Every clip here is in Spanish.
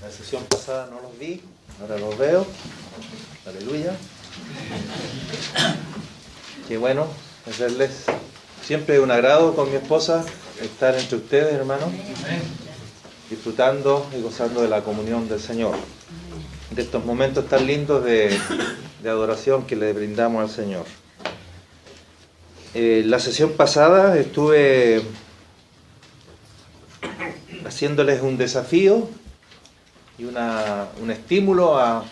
La sesión pasada no los vi, ahora los veo. Aleluya. Qué bueno es verles. Siempre es un agrado con mi esposa estar entre ustedes, hermanos, disfrutando y gozando de la comunión del Señor, de estos momentos tan lindos de adoración que le brindamos al Señor. La sesión pasada estuve haciéndoles un desafío y un estímulo a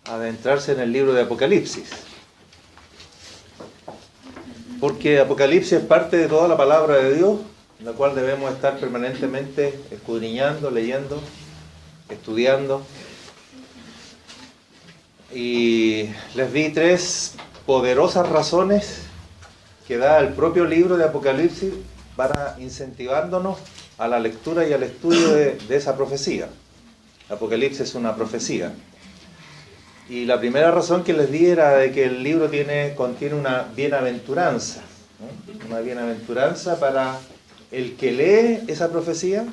adentrarse en el libro de Apocalipsis. Porque Apocalipsis es parte de toda la palabra de Dios, la cual debemos estar permanentemente escudriñando, leyendo, estudiando. Y les di 3 poderosas razones que da el propio libro de Apocalipsis para incentivándonos a la lectura y al estudio de esa profecía. Apocalipsis es una profecía. Y la primera razón que les di era de que el libro contiene una bienaventuranza, ¿no? Una bienaventuranza para el que lee esa profecía,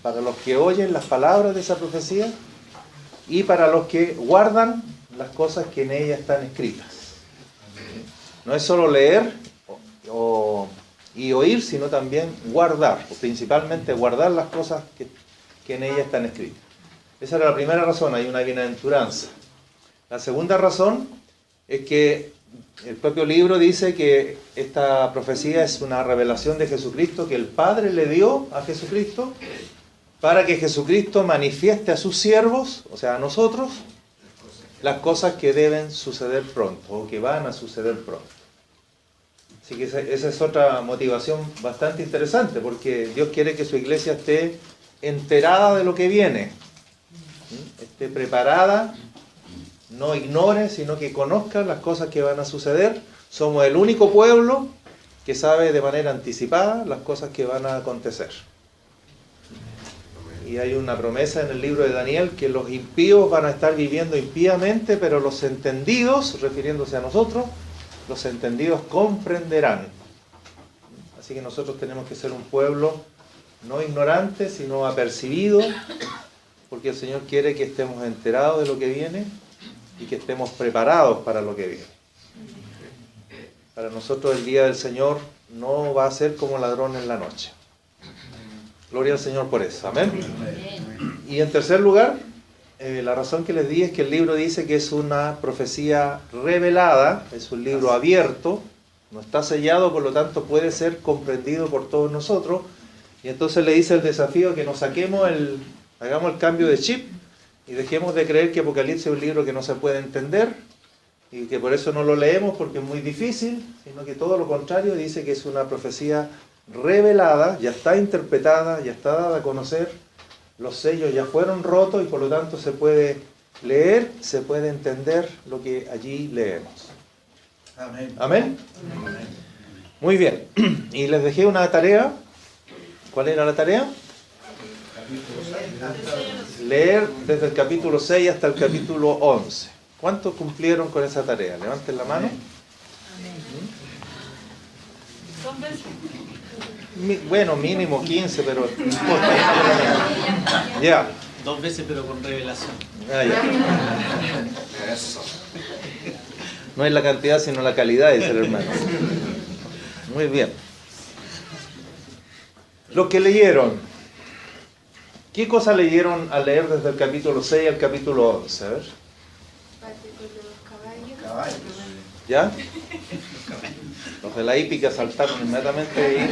para los que oyen las palabras de esa profecía y para los que guardan las cosas que en ella están escritas. No es solo leer y oír, sino también guardar, o principalmente guardar las cosas que en ella están escritas. Esa era la primera razón, hay una bienaventuranza. La segunda razón es que el propio libro dice que esta profecía es una revelación de Jesucristo que el Padre le dio a Jesucristo para que Jesucristo manifieste a sus siervos, o sea, a nosotros, las cosas que deben suceder pronto o que van a suceder pronto. Así que esa es otra motivación bastante interesante, porque Dios quiere que su iglesia esté enterada de lo que viene, esté preparada, no ignore, sino que conozca las cosas que van a suceder. Somos el único pueblo que sabe de manera anticipada las cosas que van a acontecer. Y hay una promesa en el libro de Daniel que los impíos van a estar viviendo impíamente, pero los entendidos, refiriéndose a nosotros, los entendidos comprenderán. Así que nosotros tenemos que ser un pueblo no ignorante, sino apercibido, porque el Señor quiere que estemos enterados de lo que viene y que estemos preparados para lo que viene. Para nosotros el día del Señor no va a ser como ladrón en la noche. Gloria al Señor por eso. Amén. Y en tercer lugar, la razón que les di es que el libro dice que es una profecía revelada, es un libro abierto, no está sellado, por lo tanto puede ser comprendido por todos nosotros. Y entonces le dice el desafío que nos hagamos el cambio de chip y dejemos de creer que Apocalipsis es un libro que no se puede entender y que por eso no lo leemos porque es muy difícil, sino que todo lo contrario, dice que es una profecía revelada, ya está interpretada, ya está dada a conocer, los sellos ya fueron rotos y por lo tanto se puede leer, se puede entender lo que allí leemos. Amén. ¿Amén? Amén. Muy bien, y les dejé una tarea. ¿Cuál era la tarea? Leer desde el capítulo 6 hasta el capítulo 11. ¿Cuántos cumplieron con esa tarea? Levanten la mano. Bueno, mínimo 15, pero no importa. Ya. 2 veces, pero con revelación. Ya. No es la cantidad, sino la calidad, dice el hermano. Muy bien. Los que leyeron, ¿qué cosa leyeron al leer desde el capítulo 6 al capítulo 11? A ver. Caballos. ¿Ya? Los de la hípica saltaron inmediatamente ahí.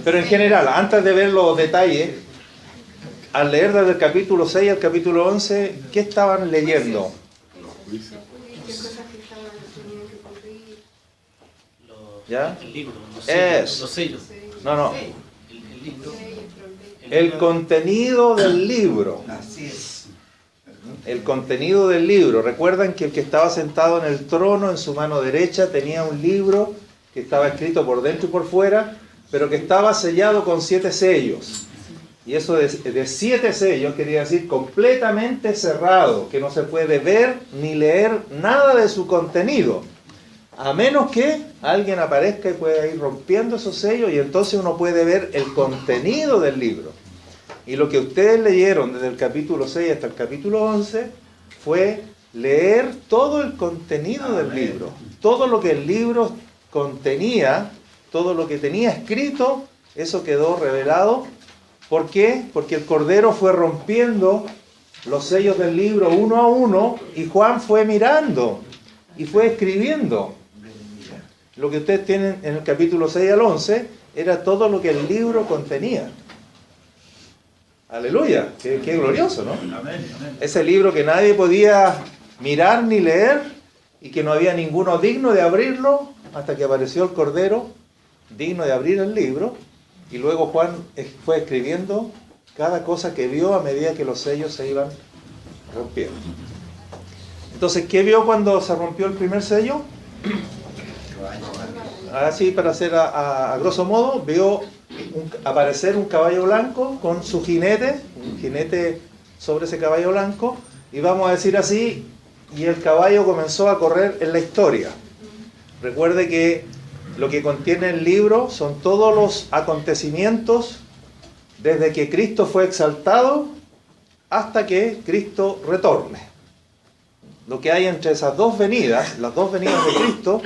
Pero en general, antes de ver los detalles, al leer desde el capítulo 6 al capítulo 11, ¿qué estaban leyendo? ¿Qué cosas que tenían que ocurrir? ¿Ya? El libro, los sellos. No. El libro. El contenido del libro. Así es. El contenido del libro. Recuerdan que el que estaba sentado en el trono, en su mano derecha, tenía un libro que estaba escrito por dentro y por fuera, pero que estaba sellado con 7 sellos. Y eso de 7 sellos quería decir completamente cerrado, que no se puede ver ni leer nada de su contenido, a menos que alguien aparezca y pueda ir rompiendo esos sellos y entonces uno puede ver el contenido del libro. Y lo que ustedes leyeron desde el capítulo 6 hasta el capítulo 11 fue leer todo el contenido del libro. Todo lo que el libro contenía, todo lo que tenía escrito, eso quedó revelado. ¿Por qué? Porque el Cordero fue rompiendo los sellos del libro uno a uno y Juan fue mirando y fue escribiendo. Lo que ustedes tienen en el capítulo 6 al 11 era todo lo que el libro contenía. Aleluya, qué glorioso, ¿no? Ese libro que nadie podía mirar ni leer y que no había ninguno digno de abrirlo hasta que apareció el Cordero digno de abrir el libro, y luego Juan fue escribiendo cada cosa que vio a medida que los sellos se iban rompiendo. Entonces, ¿qué vio cuando se rompió el primer sello? Así, para hacer a grosso modo, vio aparecer un caballo blanco con su jinete, un jinete sobre ese caballo blanco, y vamos a decir así, y el caballo comenzó a correr en la historia. Recuerde que lo que contiene el libro son todos los acontecimientos desde que Cristo fue exaltado hasta que Cristo retorne. Lo que hay entre esas dos venidas, las dos venidas de Cristo,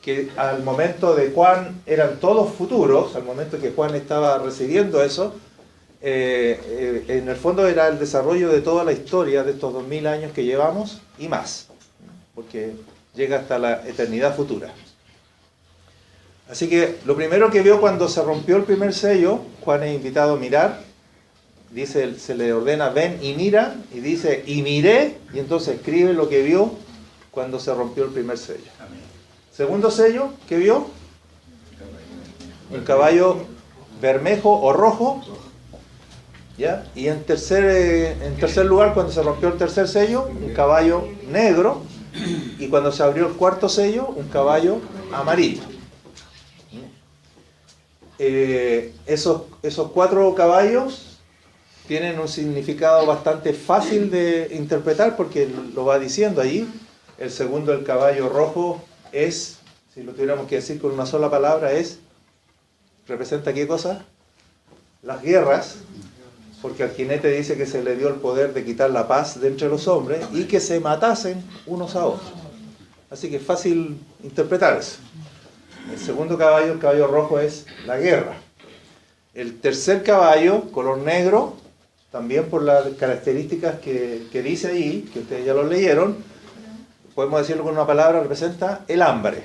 que al momento de Juan eran todos futuros, al momento que Juan estaba recibiendo eso, en el fondo era el desarrollo de toda la historia de estos 2000 años que llevamos y más, porque llega hasta la eternidad futura. Así que lo primero que vio cuando se rompió el primer sello, Juan es invitado a mirar, dice, se le ordena ven y mira, y dice y miré, y entonces escribe lo que vio cuando se rompió el primer sello. Segundo sello, ¿qué vio? Un caballo bermejo o rojo, ¿ya? Y en tercer lugar, cuando se rompió el tercer sello, un caballo negro, y cuando se abrió el cuarto sello, un caballo amarillo. Esos 4 caballos tienen un significado bastante fácil de interpretar porque lo va diciendo allí. El segundo, el caballo rojo, es, si lo tuviéramos que decir con una sola palabra, ¿representa qué cosa? Las guerras, porque al jinete dice que se le dio el poder de quitar la paz de entre los hombres y que se matasen unos a otros. Así que es fácil interpretar eso. El segundo caballo, el caballo rojo, es la guerra. El tercer caballo, color negro, también por las características que dice ahí, que ustedes ya lo leyeron, podemos decirlo con una palabra, representa el hambre.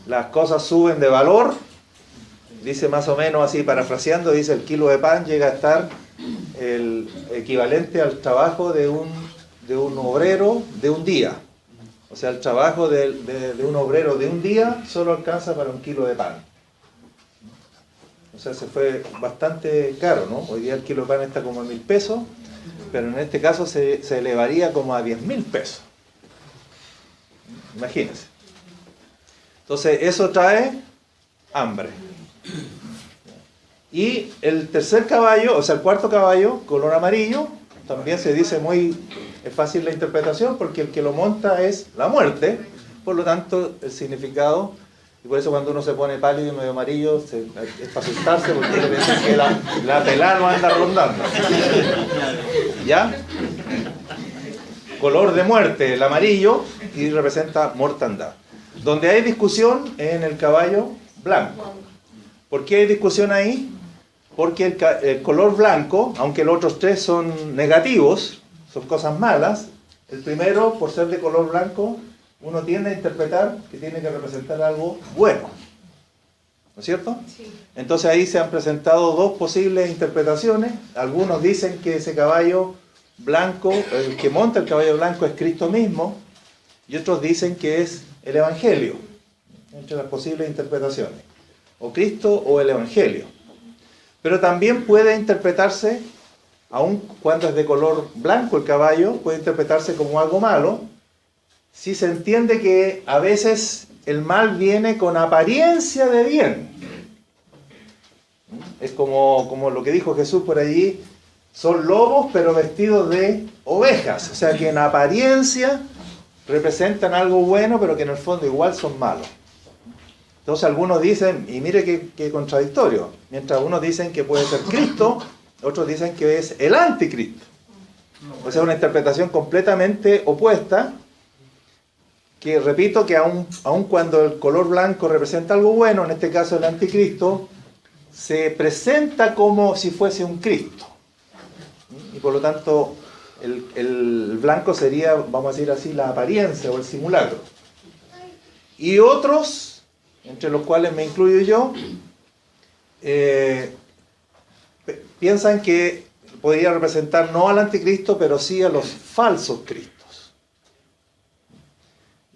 Las cosas suben de valor, dice más o menos así, parafraseando, dice el kilo de pan llega a estar el equivalente al trabajo de un obrero de un día. O sea, el trabajo de un obrero de un día solo alcanza para un kilo de pan. O sea, se fue bastante caro, ¿no? Hoy día el kilo de pan está como a 1.000 pesos, pero en este caso se elevaría como a 10.000 pesos. Imagínense. Entonces, eso trae hambre. Y el tercer caballo, o sea, el cuarto caballo, color amarillo, también se dice es fácil la interpretación porque el que lo monta es la muerte, por lo tanto el significado, y por eso cuando uno se pone pálido y medio amarillo es para asustarse porque uno piensa que la pelada no anda rondando. ¿Ya? Color de muerte, el amarillo, y representa mortandad. Donde hay discusión es en el caballo blanco. ¿Por qué hay discusión ahí? Porque el color blanco, aunque los otros 3 son negativos, son cosas malas, el primero, por ser de color blanco, uno tiende a interpretar que tiene que representar algo bueno. ¿No es cierto? Sí. Entonces ahí se han presentado 2 posibles interpretaciones. Algunos dicen que ese caballo blanco, el que monta el caballo blanco es Cristo mismo, y otros dicen que es el Evangelio, entre las posibles interpretaciones. O Cristo o el Evangelio. Pero también puede interpretarse, aun cuando es de color blanco el caballo, puede interpretarse como algo malo, si se entiende que a veces el mal viene con apariencia de bien. Es como lo que dijo Jesús por allí, son lobos pero vestidos de ovejas, o sea que en apariencia representan algo bueno pero que en el fondo igual son malos. Entonces algunos dicen, y mire qué contradictorio, mientras unos dicen que puede ser Cristo, otros dicen que es el anticristo. O sea, una interpretación completamente opuesta, que repito que aun cuando el color blanco representa algo bueno, en este caso el anticristo, se presenta como si fuese un Cristo. Y por lo tanto, el blanco sería, vamos a decir así, la apariencia o el simulacro. Y otros, entre los cuales me incluyo yo, piensan que podría representar no al anticristo, pero sí a los falsos cristos.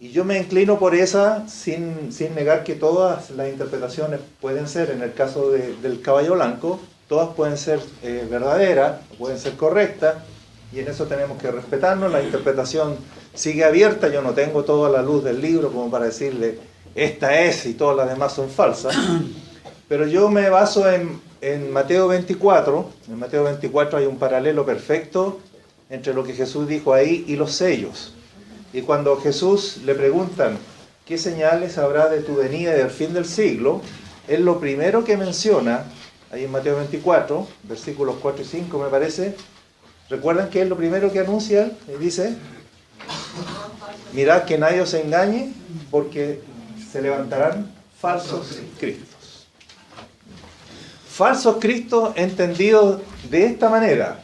Y yo me inclino por esa, sin negar que todas las interpretaciones pueden ser, en el caso del caballo blanco, todas pueden ser verdaderas, pueden ser correctas, y en eso tenemos que respetarnos. La interpretación sigue abierta, yo no tengo toda la luz del libro como para decirle, esta es y todas las demás son falsas, pero yo me baso en Mateo 24. En Mateo 24 hay un paralelo perfecto entre lo que Jesús dijo ahí y los sellos. Y cuando Jesús le preguntan, ¿qué señales habrá de tu venida y del fin del siglo? Él lo primero que menciona, ahí en Mateo 24, versículos 4 y 5 me parece, ¿recuerdan que es lo primero que anuncia? Y dice, mirad que nadie os engañe, porque se levantarán falsos cristos. Falsos cristos entendidos de esta manera,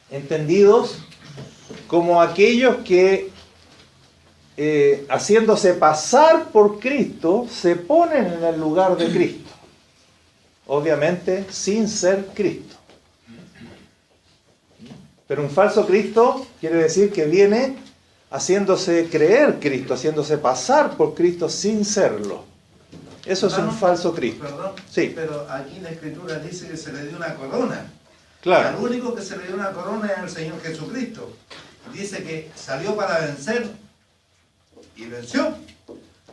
entendidos como aquellos que haciéndose pasar por Cristo, se ponen en el lugar de Cristo. Obviamente, sin ser Cristo. Pero un falso Cristo quiere decir que viene haciéndose creer Cristo, haciéndose pasar por Cristo sin serlo. Eso es un falso Cristo. Perdón, sí. Pero aquí la Escritura dice que se le dio una corona. Claro. Al único que se le dio una corona es al Señor Jesucristo. Dice que salió para vencer y venció.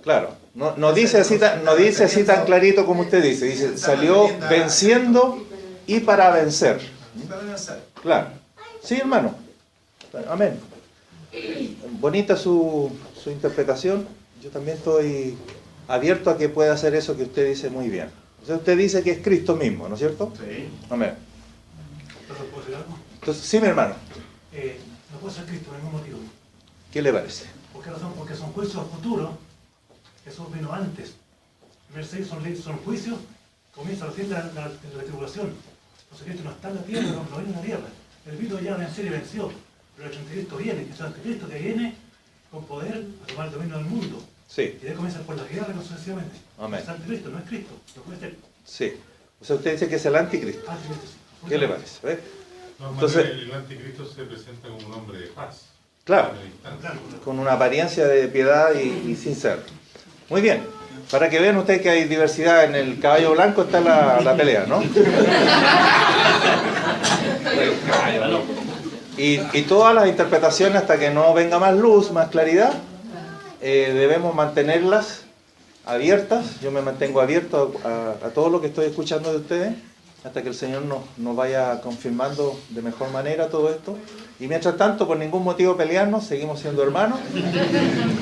Claro, no dice así tan clarito como usted dice. Dice, salió venciendo y para vencer. Y para vencer. Claro. Sí, hermano. Amén. Bonita su interpretación. Yo también estoy abierto a que pueda hacer eso que usted dice muy bien. O sea, usted dice que es Cristo mismo, ¿no es cierto? Sí. Amén. ¿Puedo decir algo? Entonces, sí, mi hermano. No puede ser Cristo por ningún motivo. ¿Qué le parece? ¿Por qué razón? Porque son juicios futuros. Eso vino antes. En vez de son juicios, comienza recién la tribulación. Entonces Cristo no está en la tierra, no viene en la tierra. El vino ya venció y venció. Pero el anticristo viene, que es el anticristo que viene con poder a tomar el dominio del mundo. Sí. Y de ahí comienza por la guerra sucesivamente. Amén. Es anticristo, no es Cristo. No puede ser. Sí. O sea, usted dice que es el anticristo. Anticristo, sí. ¿Qué le parece? ¿Ve? No, Entonces, el anticristo se presenta como un hombre de paz. claro, Claro. con una apariencia de piedad y sin ser. Muy bien. Para que vean ustedes que hay diversidad en el caballo blanco, está la pelea, ¿no? Y todas las interpretaciones, hasta que no venga más luz, más claridad, debemos mantenerlas abiertas. Yo me mantengo abierto a todo lo que estoy escuchando de ustedes, hasta que el Señor nos vaya confirmando de mejor manera todo esto. Y mientras tanto, por ningún motivo pelearnos, seguimos siendo hermanos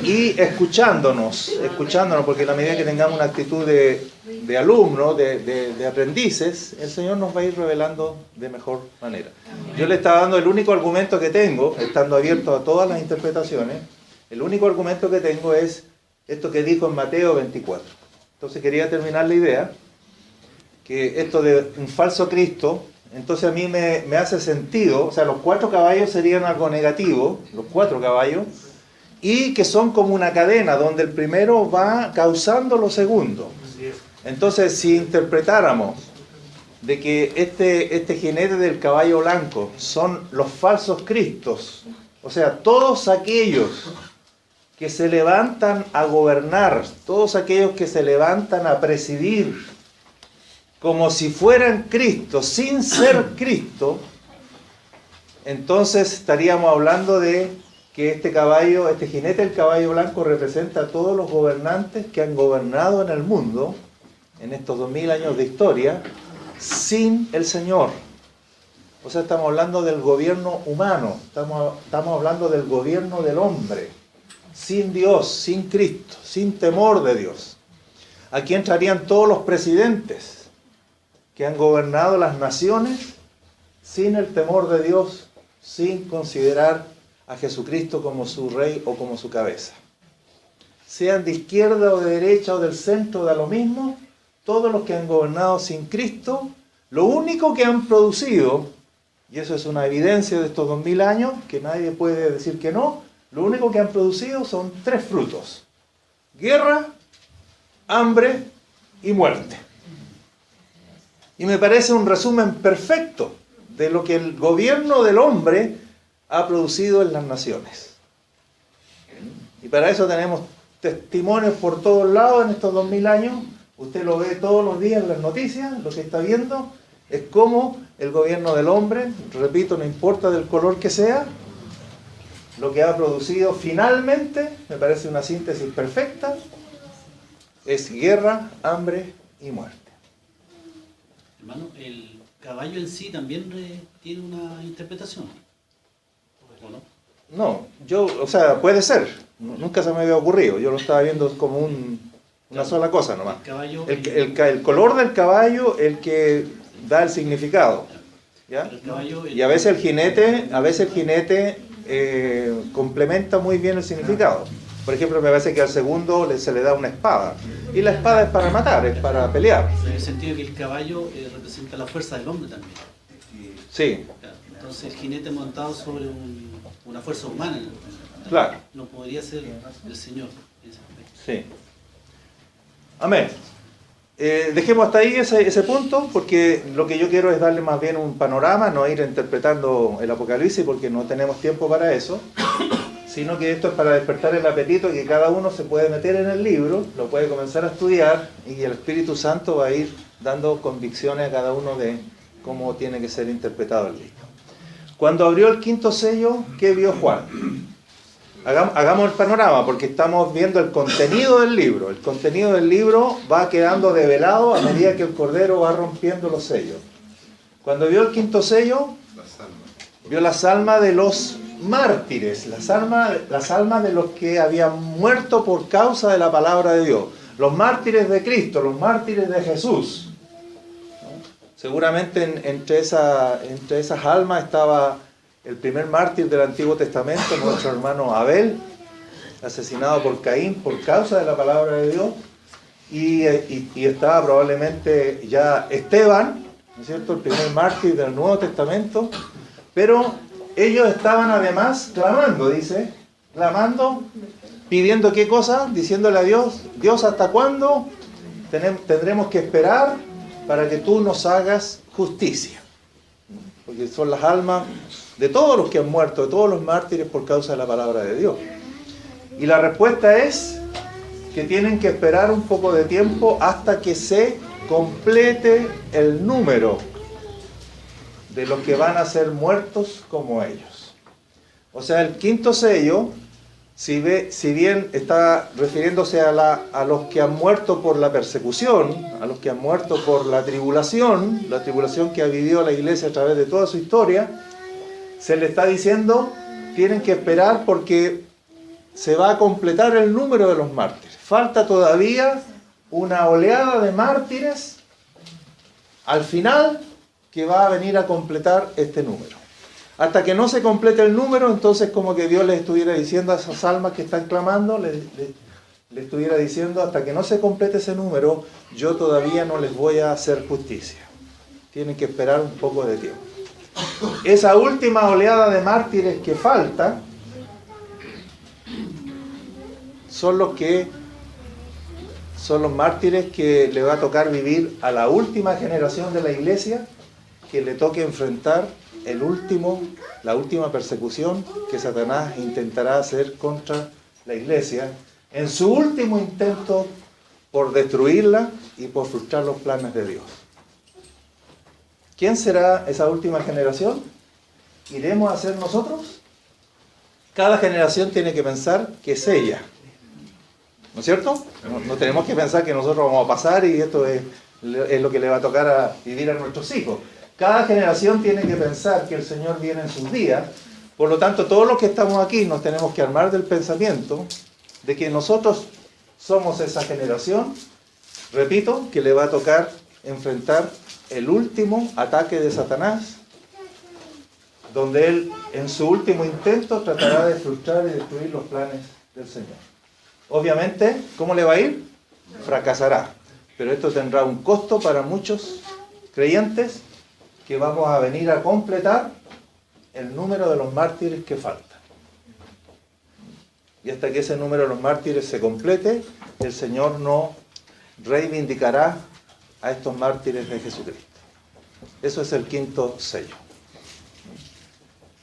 y escuchándonos, porque en la medida que tengamos una actitud de alumnos, de aprendices, el Señor nos va a ir revelando de mejor manera. Yo le estaba dando el único argumento que tengo, estando abierto a todas las interpretaciones, el único argumento que tengo es esto que dijo en Mateo 24. Entonces quería terminar la idea, que esto de un falso Cristo, entonces a mí me hace sentido, o sea, los 4 caballos serían algo negativo, los 4 caballos, y que son como una cadena, donde el primero va causando lo segundo. Entonces, si interpretáramos de que este jinete del caballo blanco son los falsos cristos, o sea, todos aquellos que se levantan a gobernar, todos aquellos que se levantan a presidir, como si fueran Cristo, sin ser Cristo, entonces estaríamos hablando de que este jinete del caballo blanco representa a todos los gobernantes que han gobernado en el mundo, en estos 2000 años de historia, sin el Señor. O sea, estamos hablando del gobierno humano, estamos hablando del gobierno del hombre, sin Dios, sin Cristo, sin temor de Dios. Aquí entrarían todos los presidentes que han gobernado las naciones sin el temor de Dios, sin considerar a Jesucristo como su rey o como su cabeza. Sean de izquierda o de derecha o del centro, da lo mismo, todos los que han gobernado sin Cristo, lo único que han producido, y eso es una evidencia de estos 2000 años, que nadie puede decir que no, lo único que han producido son 3 frutos: guerra, hambre y muerte. Y me parece un resumen perfecto de lo que el gobierno del hombre ha producido en las naciones. Y para eso tenemos testimonios por todos lados en estos 2000 años. Usted lo ve todos los días en las noticias, lo que está viendo es cómo el gobierno del hombre, repito, no importa del color que sea, lo que ha producido finalmente, me parece una síntesis perfecta, es guerra, hambre y muerte. Hermano, el caballo en sí también tiene una interpretación, ¿o no? No, puede ser, nunca se me había ocurrido, yo lo estaba viendo como una sola cosa nomás. El color del caballo, el que da el significado, ¿ya? Y a veces el jinete complementa muy bien el significado. Por ejemplo, me parece que al segundo se le da una espada, y la espada es para matar, es para pelear. En el sentido de que el caballo representa la fuerza del hombre también. Sí. Claro. Entonces el jinete montado sobre una fuerza humana, Claro. No podría ser el Señor en ese aspecto. Sí. Amén. Dejemos hasta ahí ese punto, porque lo que yo quiero es darle más bien un panorama, no ir interpretando el Apocalipsis porque no tenemos tiempo para eso, sino que esto es para despertar el apetito y que cada uno se puede meter en el libro, lo puede comenzar a estudiar y el Espíritu Santo va a ir dando convicciones a cada uno de cómo tiene que ser interpretado el libro. Cuando abrió el 5º sello, ¿qué vio Juan? Hagamos el panorama, porque estamos viendo el contenido del libro. El contenido del libro va quedando develado a medida que el Cordero va rompiendo los sellos. Cuando vio el 5º sello, vio las almas de los mártires, las almas de los que habían muerto por causa de la palabra de Dios. Los mártires de Cristo, los mártires de Jesús. Seguramente entre esas almas estaba el primer mártir del Antiguo Testamento, nuestro hermano Abel, asesinado por Caín por causa de la palabra de Dios, y estaba probablemente ya Esteban, ¿no es cierto?, el primer mártir del Nuevo Testamento, pero ellos estaban además clamando, pidiendo ¿qué cosa? Diciéndole a Dios, Dios, ¿hasta cuándo tendremos que esperar para que tú nos hagas justicia? Porque son las almas de todos los que han muerto, de todos los mártires por causa de la palabra de Dios. Y la respuesta es que tienen que esperar un poco de tiempo hasta que se complete el número de los que van a ser muertos como ellos. O sea, el 5º sello, si bien está refiriéndose a los que han muerto por la persecución, a los que han muerto por la tribulación que ha vivido la iglesia a través de toda su historia, se le está diciendo, tienen que esperar porque se va a completar el número de los mártires. Falta todavía una oleada de mártires al final que va a venir a completar este número. Hasta que no se complete el número, entonces como que Dios les estuviera diciendo a esas almas que están clamando, le estuviera diciendo, hasta que no se complete ese número, yo todavía no les voy a hacer justicia. Tienen que esperar un poco de tiempo. Esa última oleada de mártires que falta son los mártires que le va a tocar vivir a la última generación de la iglesia, que le toque enfrentar la última persecución que Satanás intentará hacer contra la iglesia en su último intento por destruirla y por frustrar los planes de Dios. ¿Quién será esa última generación? ¿Iremos a ser nosotros? Cada generación tiene que pensar que es ella. ¿No es cierto? No tenemos que pensar que nosotros vamos a pasar y esto es lo que le va a tocar a vivir a nuestros hijos. Cada generación tiene que pensar que el Señor viene en sus días. Por lo tanto, todos los que estamos aquí nos tenemos que armar del pensamiento de que nosotros somos esa generación, repito, que le va a tocar enfrentar el último ataque de Satanás donde él en su último intento tratará de frustrar y destruir los planes del Señor. Obviamente, ¿cómo le va a ir? Fracasará. Pero esto tendrá un costo para muchos creyentes que vamos a venir a completar el número de los mártires que faltan. Y hasta que ese número de los mártires se complete, el Señor no reivindicará a estos mártires de Jesucristo. Eso es el quinto sello.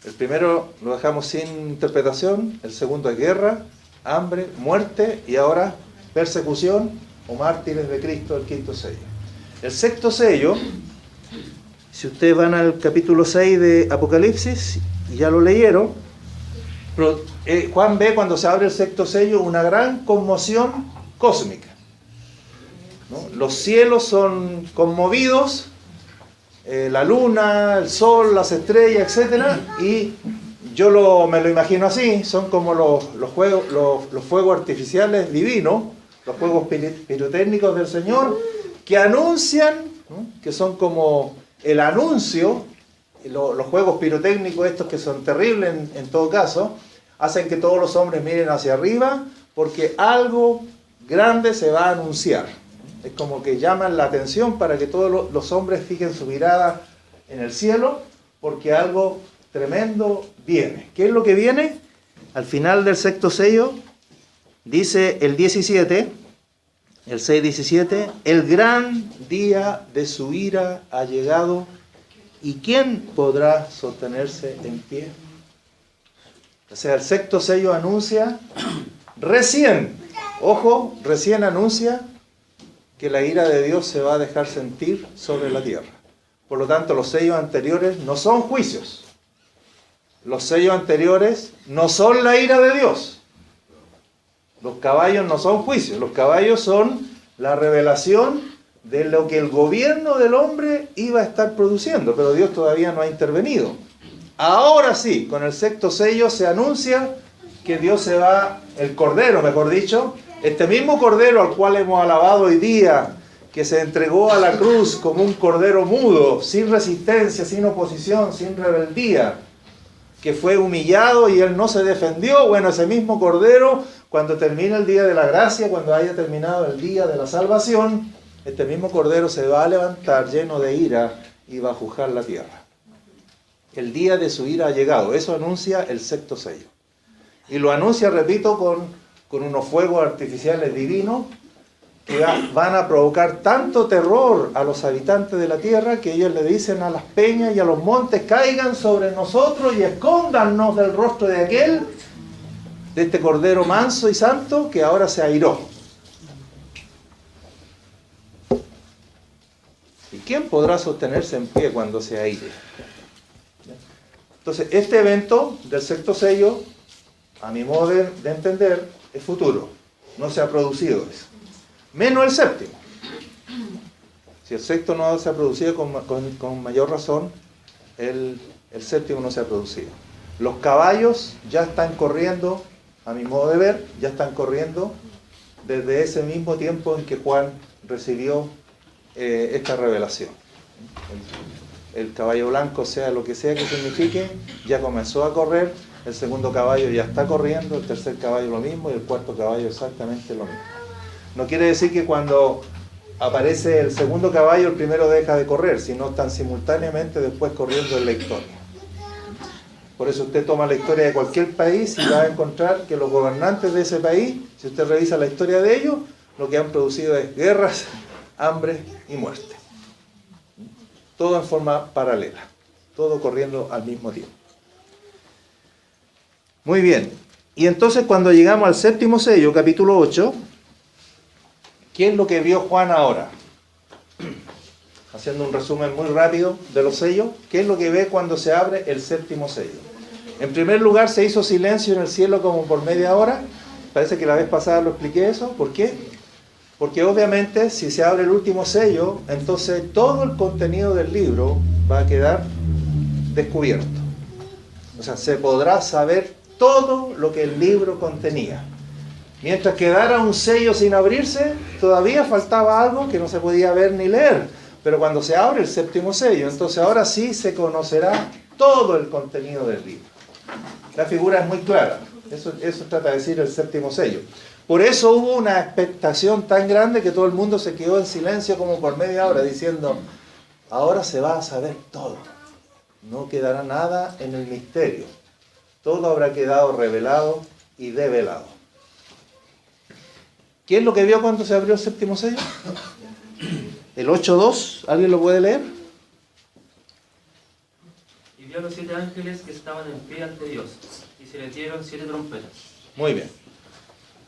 El primero lo dejamos sin interpretación, el segundo es guerra, hambre, muerte y ahora persecución o mártires de Cristo, el quinto sello. El sexto sello, si ustedes van al capítulo 6 de Apocalipsis, y ya lo leyeron, Juan ve cuando se abre el sexto sello una gran conmoción cósmica, ¿no? Los cielos son conmovidos, la luna, el sol, las estrellas, etc. Y yo me lo imagino así, son como los fuegos artificiales divinos, los fuegos pirotécnicos del Señor, que anuncian, ¿no? Que son como el anuncio, los fuegos pirotécnicos estos que son terribles en todo caso, hacen que todos los hombres miren hacia arriba, porque algo grande se va a anunciar. Es como que llaman la atención para que todos los hombres fijen su mirada en el cielo, porque algo tremendo viene. ¿Qué es lo que viene? Al final del sexto sello, dice el 17, el 6:17, el gran día de su ira ha llegado, ¿y quién podrá sostenerse en pie? O sea, el sexto sello anuncia recién anuncia que la ira de Dios se va a dejar sentir sobre la tierra. Por lo tanto, los sellos anteriores no son juicios. Los sellos anteriores no son la ira de Dios. Los caballos no son juicios. Los caballos son la revelación de lo que el gobierno del hombre iba a estar produciendo, pero Dios todavía no ha intervenido. Ahora sí, con el sexto sello se anuncia que Dios se va, el Cordero, mejor dicho, este mismo Cordero al cual hemos alabado hoy día, que se entregó a la cruz como un Cordero mudo, sin resistencia, sin oposición, sin rebeldía, que fue humillado y él no se defendió. Bueno, ese mismo Cordero, cuando termine el día de la gracia, cuando haya terminado el día de la salvación, este mismo Cordero se va a levantar lleno de ira y va a juzgar la tierra. El día de su ira ha llegado. Eso anuncia el sexto sello. Y lo anuncia, repito, con unos fuegos artificiales divinos que van a provocar tanto terror a los habitantes de la tierra que ellos le dicen a las peñas y a los montes: caigan sobre nosotros y escóndanos del rostro de aquel, de este Cordero manso y santo que ahora se airó. ¿Y quién podrá sostenerse en pie cuando se aire? Entonces, este evento del sexto sello, a mi modo de entender, es futuro. No se ha producido eso. Menos el séptimo. Si el sexto no se ha producido, con mayor razón, el séptimo no se ha producido. Los caballos ya están corriendo, a mi modo de ver, ya están corriendo desde ese mismo tiempo en que Juan recibió esta revelación. El caballo blanco, sea lo que sea que signifique, ya comenzó a correr. El segundo caballo ya está corriendo, el tercer caballo lo mismo y el cuarto caballo exactamente lo mismo. No quiere decir que cuando aparece el segundo caballo el primero deja de correr, sino están simultáneamente después corriendo en la historia. Por eso usted toma la historia de cualquier país y va a encontrar que los gobernantes de ese país, si usted revisa la historia de ellos, lo que han producido es guerras, hambre y muerte. Todo en forma paralela, todo corriendo al mismo tiempo. Muy bien, y entonces cuando llegamos al séptimo sello, capítulo 8, ¿qué es lo que vio Juan ahora? Haciendo un resumen muy rápido de los sellos, ¿qué es lo que ve cuando se abre el séptimo sello? En primer lugar, se hizo silencio en el cielo como por media hora. Parece que la vez pasada lo expliqué eso. ¿Por qué? Porque obviamente si se abre el último sello, entonces todo el contenido del libro va a quedar descubierto. O sea, se podrá saber todo lo que el libro contenía. Mientras quedara un sello sin abrirse, todavía faltaba algo que no se podía ver ni leer. Pero cuando se abre el séptimo sello, entonces ahora sí se conocerá todo el contenido del libro. La figura es muy clara. Eso trata de decir el séptimo sello. Por eso hubo una expectación tan grande que todo el mundo se quedó en silencio como por media hora diciendo, ahora se va a saber todo. No quedará nada en el misterio. Todo habrá quedado revelado y develado. ¿Qué es lo que vio cuando se abrió el séptimo sello? El 8.2, ¿alguien lo puede leer? Y vio a los 7 ángeles que estaban en pie ante Dios, y se les dieron 7 trompetas. Muy bien.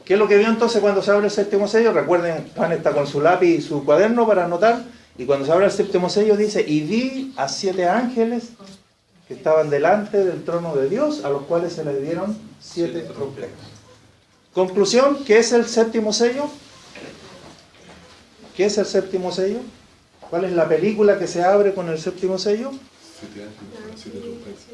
¿Qué es lo que vio entonces cuando se abre el séptimo sello? Recuerden, Juan está con su lápiz y su cuaderno para anotar. Y cuando se abre el séptimo sello dice, y vi a 7 ángeles que estaban delante del trono de Dios, a los cuales se les dieron 7 trompetas. Conclusión, ¿qué es el séptimo sello? ¿Qué es el séptimo sello? ¿Cuál es la película que se abre con el séptimo sello?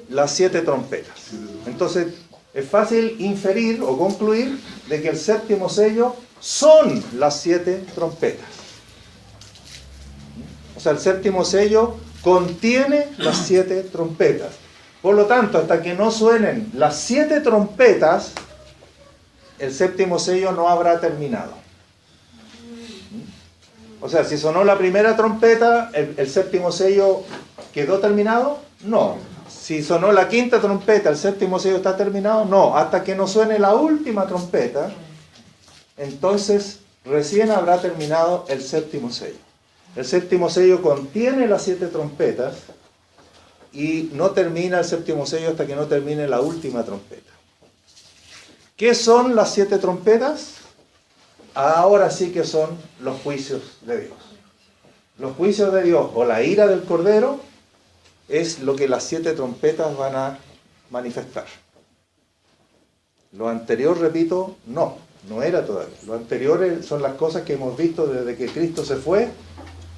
Las 7 trompetas. Entonces, es fácil inferir o concluir de que el séptimo sello son las 7 trompetas. O sea, el séptimo sello contiene las 7 trompetas. Por lo tanto, hasta que no suenen las 7 trompetas, el séptimo sello no habrá terminado. O sea, si sonó la primera trompeta, ¿el séptimo sello quedó terminado? No. Si sonó la quinta trompeta, ¿el séptimo sello está terminado? No. Hasta que no suene la última trompeta, entonces recién habrá terminado el séptimo sello. El séptimo sello contiene las 7 trompetas y no termina el séptimo sello hasta que no termine la última trompeta. ¿Qué son las 7 trompetas? Ahora sí que son los juicios de Dios. Los juicios de Dios o la ira del Cordero es lo que las 7 trompetas van a manifestar. Lo anterior, repito, no era todavía. Lo anterior son las cosas que hemos visto desde que Cristo se fue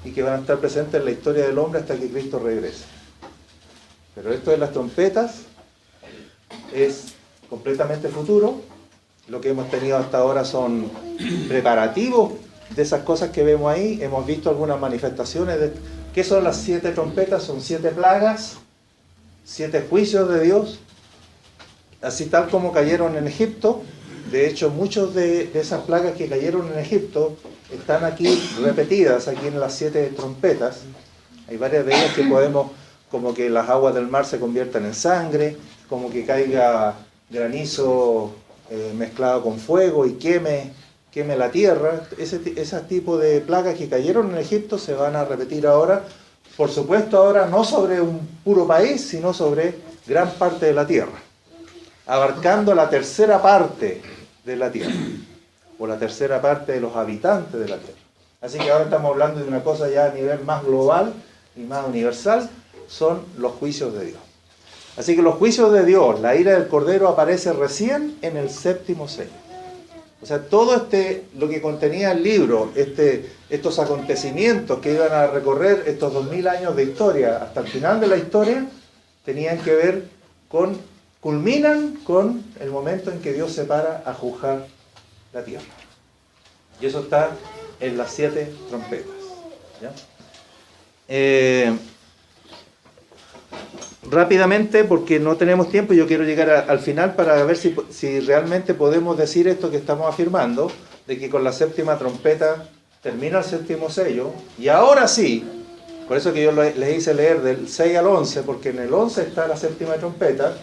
y que van a estar presentes en la historia del hombre hasta que Cristo regrese. Pero esto de las trompetas es completamente futuro. Lo que hemos tenido hasta ahora son preparativos de esas cosas que vemos ahí. Hemos visto algunas manifestaciones de... ¿Qué son las 7 trompetas? Son 7 plagas, 7 juicios de Dios, así tal como cayeron en Egipto. De hecho, muchas de esas plagas que cayeron en Egipto están aquí repetidas, aquí en las 7 trompetas. Hay varias de ellas que podemos, como que las aguas del mar se conviertan en sangre, como que caiga granizo mezclado con fuego y queme la tierra. Ese tipo de plagas que cayeron en Egipto se van a repetir ahora, por supuesto ahora no sobre un puro país, sino sobre gran parte de la tierra, abarcando la tercera parte de la tierra, o la tercera parte de los habitantes de la tierra. Así que ahora estamos hablando de una cosa ya a nivel más global y más universal, son los juicios de Dios. Así que los juicios de Dios, la ira del Cordero aparece recién en el séptimo sello. O sea, todo lo que contenía el libro, estos acontecimientos que iban a recorrer estos 2000 años de historia hasta el final de la historia, tenían que ver culminan con el momento en que Dios se para a juzgar la tierra. Y eso está en las 7 trompetas. ¿Ya? Rápidamente, porque no tenemos tiempo, yo quiero llegar al final para ver si realmente podemos decir esto que estamos afirmando, de que con la séptima trompeta termina el séptimo sello, y ahora sí, por eso que yo les hice leer del 6 al 11, porque en el 11 está la séptima trompeta,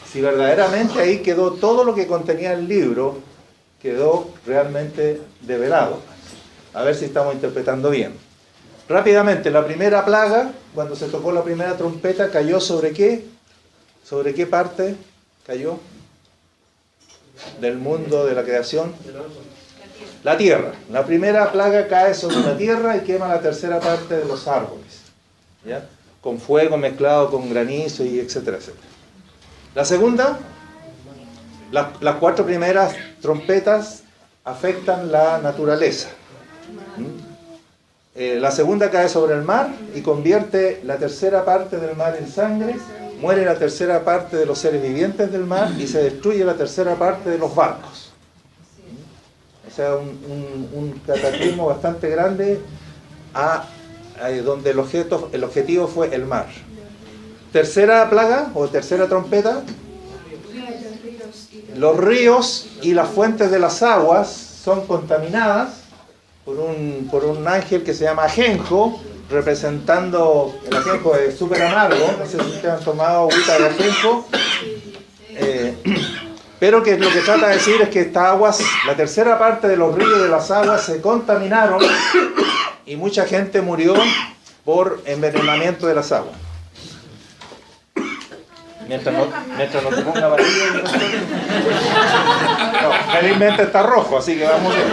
si verdaderamente ahí quedó todo lo que contenía el libro, quedó realmente develado. A ver si estamos interpretando bien. Rápidamente, la primera plaga, cuando se tocó la primera trompeta, ¿cayó sobre qué? ¿Sobre qué parte cayó? Del mundo, de la creación. La tierra. La primera plaga cae sobre la tierra y quema la tercera parte de los árboles, ¿ya? Con fuego mezclado con granizo y etcétera, etcétera. La segunda, las 4 primeras trompetas afectan la naturaleza. La segunda cae sobre el mar y convierte la tercera parte del mar en sangre, muere la tercera parte de los seres vivientes del mar y se destruye la tercera parte de los barcos. O sea, un cataclismo bastante grande donde el objetivo fue el mar. tercera plaga o tercera trompeta, los ríos y las fuentes de las aguas son contaminadas por un ángel que se llama ajenjo, representando, el ajenjo es súper amargo, no sé si ustedes han tomado agüita de ajenjo, pero que lo que trata de decir es que estas aguas, la tercera parte de los ríos y de las aguas se contaminaron y mucha gente murió por envenenamiento de las aguas. Mientras no te ponga amarillo. No, felizmente está rojo, así que vamos bien.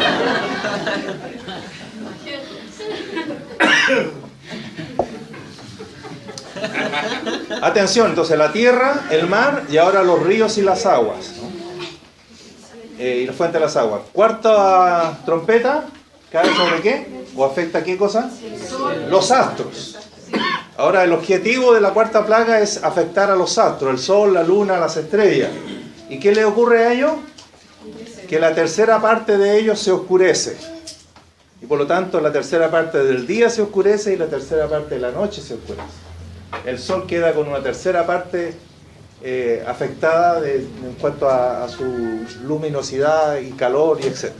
Atención, entonces la tierra, el mar y ahora los ríos y las aguas, ¿no? Y la fuente de las aguas. Cuarta trompeta, ¿cae sobre qué? ¿O afecta qué cosa? Los astros. Ahora el objetivo de la cuarta plaga es afectar a los astros, el sol, la luna, las estrellas. ¿Y qué le ocurre a ellos? Que la tercera parte de ellos se oscurece. Y por lo tanto la tercera parte del día se oscurece y la tercera parte de la noche se oscurece. El sol queda con una tercera parte afectada en cuanto a su luminosidad y calor y etc.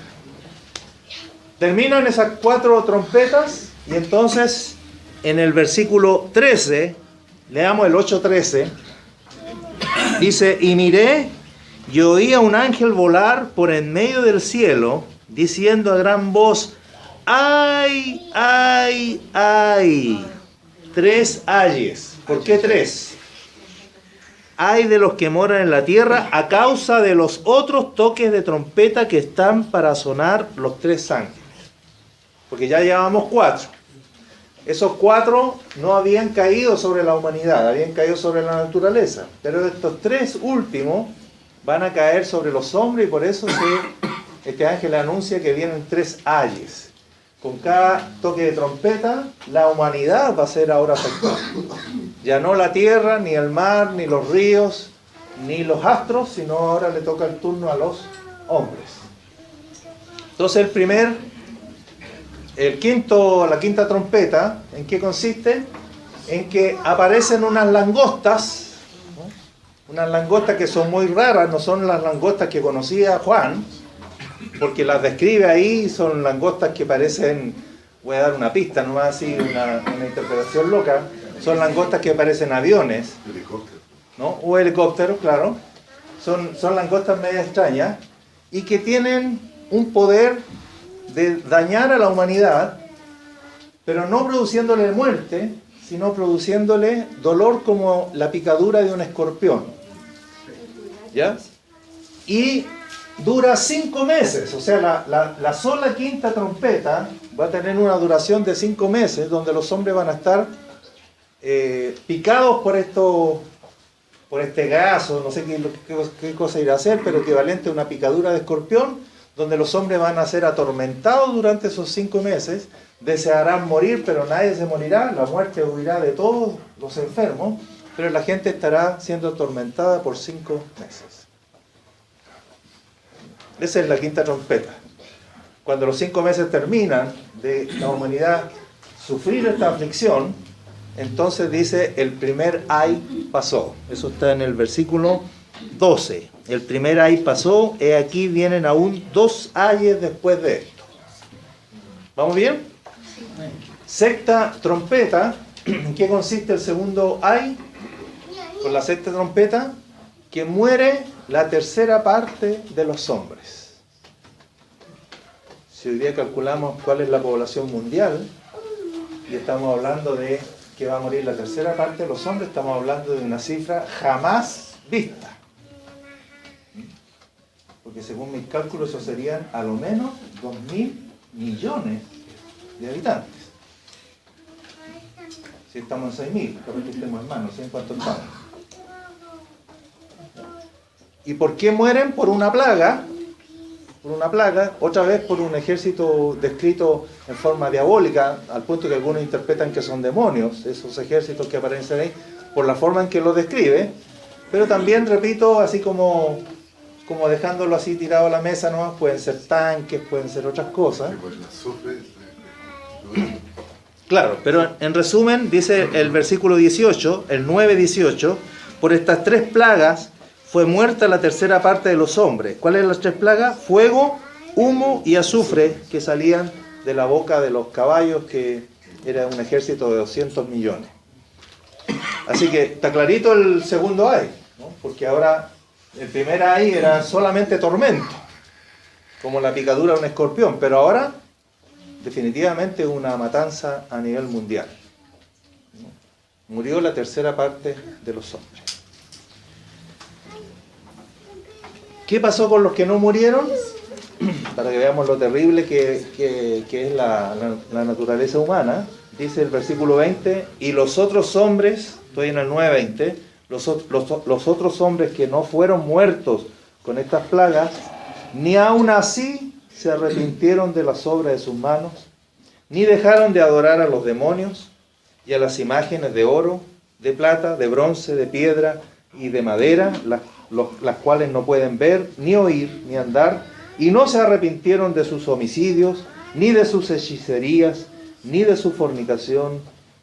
Terminan esas cuatro trompetas y entonces en el versículo 13, leamos el 8:13, dice: y miré y oí a un ángel volar por en medio del cielo, diciendo a gran voz: ¡ay, ay, ay! 3 ayes. ¿Por qué 3? Ay de los que moran en la tierra a causa de los otros toques de trompeta que están para sonar los 3 ángeles. Porque ya llevamos 4. Esos 4 no habían caído sobre la humanidad, habían caído sobre la naturaleza. Pero estos 3 últimos van a caer sobre los hombres y por eso este ángel anuncia que vienen 3 ayes. Con cada toque de trompeta, la humanidad va a ser ahora afectada. Ya no la tierra, ni el mar, ni los ríos, ni los astros, sino ahora le toca el turno a los hombres. Entonces la quinta trompeta, ¿en qué consiste? En que aparecen unas langostas, ¿no? Unas langostas que son muy raras, no son las langostas que conocía Juan, porque las describe ahí, son langostas que parecen, voy a dar una pista, nomás así, una interpretación loca, son langostas que parecen aviones, ¿no? O helicópteros, claro, son langostas medio extrañas, y que tienen un poder de dañar a la humanidad, pero no produciéndole muerte, sino produciéndole dolor como la picadura de un escorpión, ¿ya? Y dura 5 meses, o sea, la sola quinta trompeta va a tener una duración de 5 meses, donde los hombres van a estar picados por este gas, o no sé qué cosa irá a hacer, pero equivalente a una picadura de escorpión, donde los hombres van a ser atormentados durante esos 5 meses, desearán morir, pero nadie se morirá, la muerte huirá de todos los enfermos, pero la gente estará siendo atormentada por 5 meses. Esa es la quinta trompeta. Cuando los 5 meses terminan de la humanidad sufrir esta aflicción, entonces dice: el primer ay pasó. Eso está en el versículo 12. El primer ay pasó, he aquí vienen aún 2 ayes después de esto. ¿Vamos bien? Sexta trompeta. ¿En qué consiste el segundo ay? Con la sexta trompeta, que muere la tercera parte de los hombres. Si hoy día calculamos cuál es la población mundial, y estamos hablando de que va a morir la tercera parte de los hombres, estamos hablando de una cifra jamás vista. Porque según mis cálculos eso serían a lo menos 2.000 millones de habitantes. Si estamos en 6.000, capaz que estemos en más, no sé en cuánto estamos. ¿Y por qué mueren? Por una plaga, otra vez por un ejército descrito en forma diabólica, al punto que algunos interpretan que son demonios, esos ejércitos que aparecen ahí, por la forma en que lo describe, pero también, repito, así como dejándolo así tirado a la mesa, ¿no? Pueden ser tanques, pueden ser otras cosas. Claro, pero en resumen dice el versículo 18, el 9:18, por estas 3 plagas fue muerta la tercera parte de los hombres. ¿Cuáles eran las 3 plagas? Fuego, humo y azufre que salían de la boca de los caballos, que era un ejército de 200 millones. Así que está clarito el segundo ay, ¿no? Porque ahora el primer ay era solamente tormento, como la picadura de un escorpión, pero ahora definitivamente una matanza a nivel mundial. Murió la tercera parte de los hombres. ¿Qué pasó con los que no murieron? Para que veamos lo terrible que es la naturaleza humana. Dice el versículo 20, y los otros hombres, estoy en el 9:20, los otros hombres que no fueron muertos con estas plagas, ni aun así se arrepintieron de las obras de sus manos, ni dejaron de adorar a los demonios y a las imágenes de oro, de plata, de bronce, de piedra y de madera, las cuales no pueden ver, ni oír, ni andar, y no se arrepintieron de sus homicidios, ni de sus hechicerías, ni de su fornicación,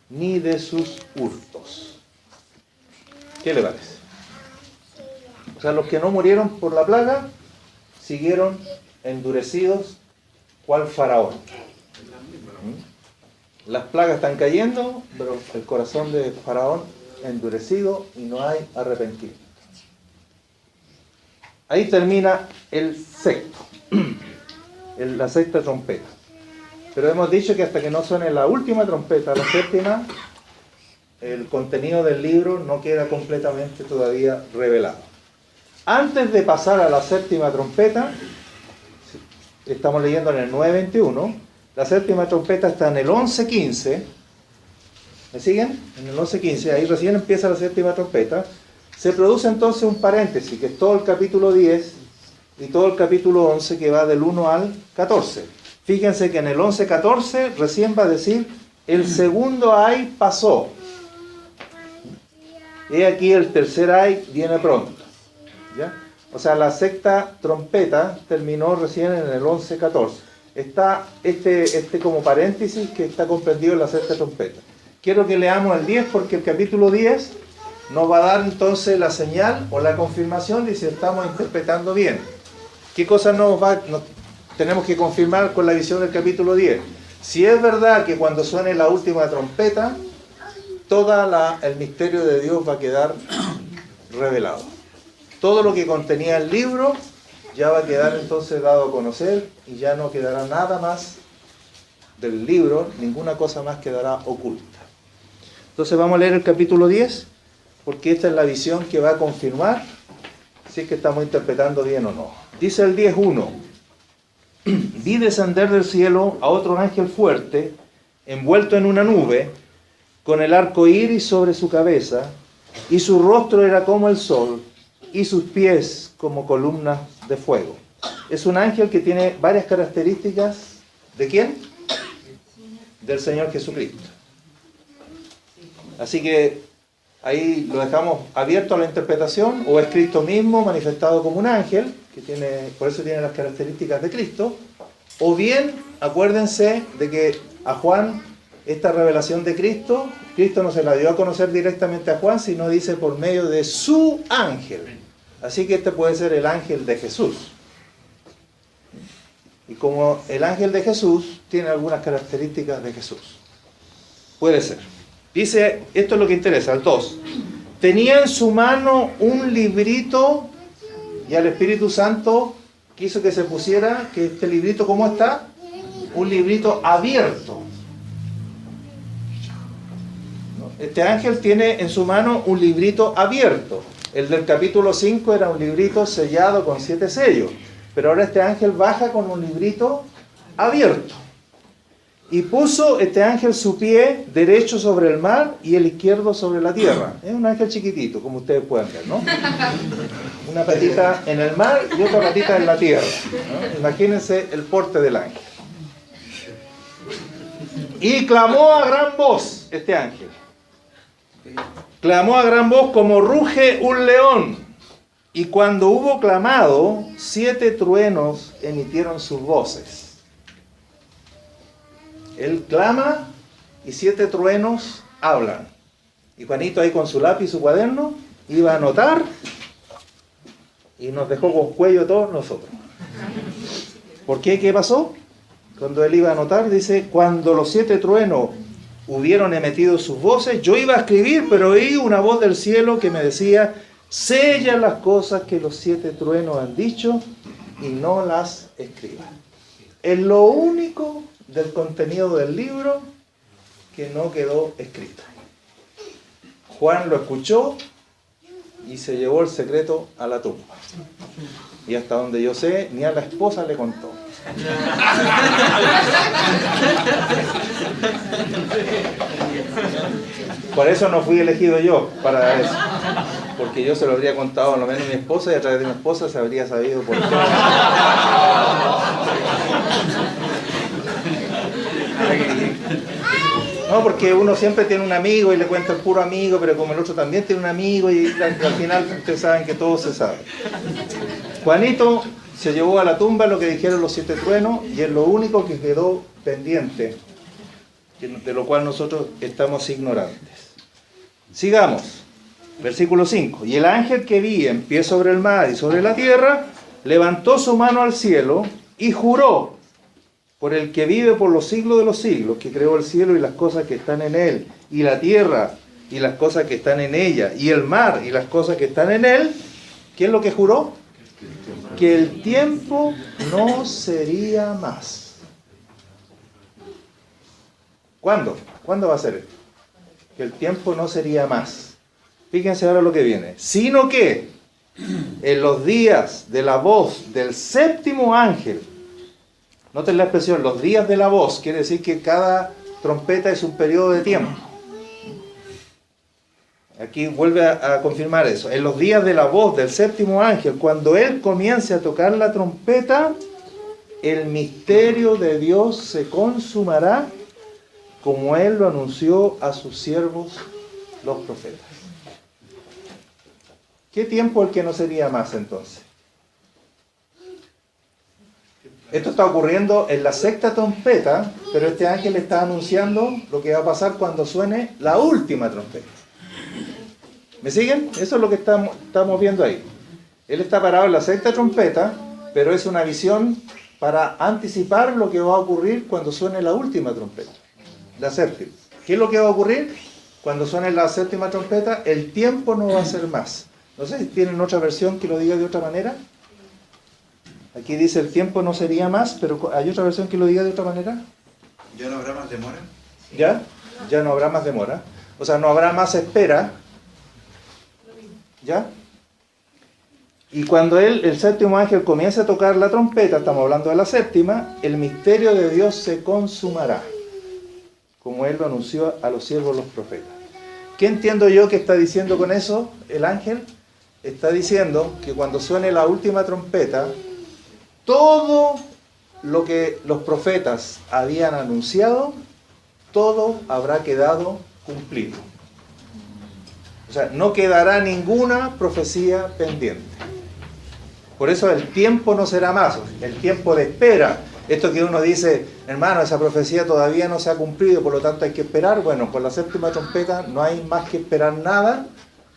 ni de sus hurtos. ¿Qué le parece? O sea, los que no murieron por la plaga siguieron endurecidos, cual faraón. Las plagas están cayendo, pero el corazón de faraón endurecido y no hay arrepentimiento. Ahí termina el sexto, la sexta trompeta. Pero hemos dicho que hasta que no suene la última trompeta, la séptima, el contenido del libro no queda completamente todavía revelado. Antes de pasar a la séptima trompeta, estamos leyendo en el 9:21, la séptima trompeta está en el 11:15. ¿Me siguen? En el 11:15, ahí recién empieza la séptima trompeta. Se produce entonces un paréntesis, que es todo el capítulo 10 y todo el capítulo 11, que va del 1 al 14. Fíjense que en el 11:14 recién va a decir, el segundo ay pasó. Y aquí el tercer ay viene pronto. ¿Ya? O sea, la sexta trompeta terminó recién en el 11:14. Está este como paréntesis que está comprendido en la sexta trompeta. Quiero que leamos el 10 porque el capítulo 10 nos va a dar entonces la señal o la confirmación de si estamos interpretando bien. ¿Qué cosas nos tenemos que confirmar con la visión del capítulo 10? Si es verdad que cuando suene la última trompeta, todo el misterio de Dios va a quedar revelado. Todo lo que contenía el libro ya va a quedar entonces dado a conocer y ya no quedará nada más del libro, ninguna cosa más quedará oculta. Entonces vamos a leer el capítulo 10, porque esta es la visión que va a confirmar si es que estamos interpretando bien o no. Dice el 10:1, vi descender del cielo a otro ángel fuerte, envuelto en una nube, con el arco iris sobre su cabeza, y su rostro era como el sol, y sus pies como columnas de fuego. Es un ángel que tiene varias características. ¿De quién? Del Señor Jesucristo. Así que ahí lo dejamos abierto a la interpretación, o es Cristo mismo manifestado como un ángel, por eso tiene las características de Cristo, o bien, acuérdense de que a Juan, esta revelación de Cristo no se la dio a conocer directamente a Juan, sino dice por medio de su ángel. Así que este puede ser el ángel de Jesús. Y como el ángel de Jesús tiene algunas características de Jesús. Puede ser. Dice, esto es lo que interesa, el 2. Tenía en su mano un librito, y al Espíritu Santo quiso que se pusiera, que este librito, ¿cómo está? Un librito abierto. Este ángel tiene en su mano un librito abierto. El del capítulo 5 era un librito sellado con 7 sellos. Pero ahora este ángel baja con un librito abierto. Y puso este ángel su pie derecho sobre el mar y el izquierdo sobre la tierra. Es un ángel chiquitito, como ustedes pueden ver, ¿no? Una patita en el mar y otra patita en la tierra, ¿no? Imagínense el porte del ángel. Y clamó a gran voz este ángel. Clamó a gran voz como ruge un león. Y cuando hubo clamado, 7 truenos emitieron sus voces. Él clama y 7 truenos hablan. Y Juanito ahí con su lápiz y su cuaderno iba a anotar y nos dejó con cuello a todos nosotros. ¿Por qué? ¿Qué pasó? Cuando él iba a anotar, dice, cuando los 7 truenos hubieron emitido sus voces, yo iba a escribir, pero oí una voz del cielo que me decía, sella las cosas que los 7 truenos han dicho y no las escribas. Es lo único del contenido del libro que no quedó escrito. Juan lo escuchó y se llevó el secreto a la tumba. Y hasta donde yo sé, ni a la esposa le contó. Por eso no fui elegido yo para eso. Porque yo se lo habría contado a lo menos a mi esposa y a través de mi esposa se habría sabido por qué. No, porque uno siempre tiene un amigo y le cuenta al puro amigo, pero como el otro también tiene un amigo y al final ustedes saben que todo se sabe. Juanito se llevó a la tumba lo que dijeron los 7 truenos y es lo único que quedó pendiente, de lo cual nosotros estamos ignorantes. Sigamos, versículo 5. Y el ángel que vi en pie sobre el mar y sobre la tierra, levantó su mano al cielo y juró por el que vive por los siglos de los siglos, que creó el cielo y las cosas que están en él, y la tierra y las cosas que están en ella, y el mar y las cosas que están en él. ¿Qué es lo que juró? Que el tiempo no sería más. ¿Cuándo? ¿Cuándo va a ser esto? Que el tiempo no sería más. Fíjense ahora lo que viene. Sino que en los días de la voz del 7º ángel, noten la expresión, los días de la voz, quiere decir que cada trompeta es un periodo de tiempo. Aquí vuelve a confirmar eso. En los días de la voz del 7º ángel, cuando él comience a tocar la trompeta, el misterio de Dios se consumará como él lo anunció a sus siervos los profetas. ¿Qué tiempo el que no sería más entonces? Esto está ocurriendo en la 6ª trompeta, pero este ángel está anunciando lo que va a pasar cuando suene la última trompeta. ¿Me siguen? Eso es lo que estamos viendo ahí. Él está parado en la 6ª trompeta, pero es una visión para anticipar lo que va a ocurrir cuando suene la última trompeta, la 7ª. ¿Qué es lo que va a ocurrir? Cuando suene la 7ª trompeta, el tiempo no va a ser más. No sé si tienen otra versión que lo diga de otra manera. Aquí dice el tiempo no sería más, pero ¿hay otra versión que lo diga de otra manera? ¿Ya no habrá más demora? ¿Ya? Ya no habrá más demora. O sea, no habrá más espera. ¿Ya? Y cuando el 7º ángel comience a tocar la trompeta, estamos hablando de la 7ª, el misterio de Dios se consumará, como él lo anunció a los siervos los profetas. ¿Qué entiendo yo que está diciendo con eso el ángel? Está diciendo que cuando suene la última trompeta, todo lo que los profetas habían anunciado, todo habrá quedado cumplido. O sea, no quedará ninguna profecía pendiente. Por eso el tiempo no será más, el tiempo de espera. Esto que uno dice, hermano, esa profecía todavía no se ha cumplido, por lo tanto hay que esperar. Bueno, con la 7ª trompeta no hay más que esperar nada,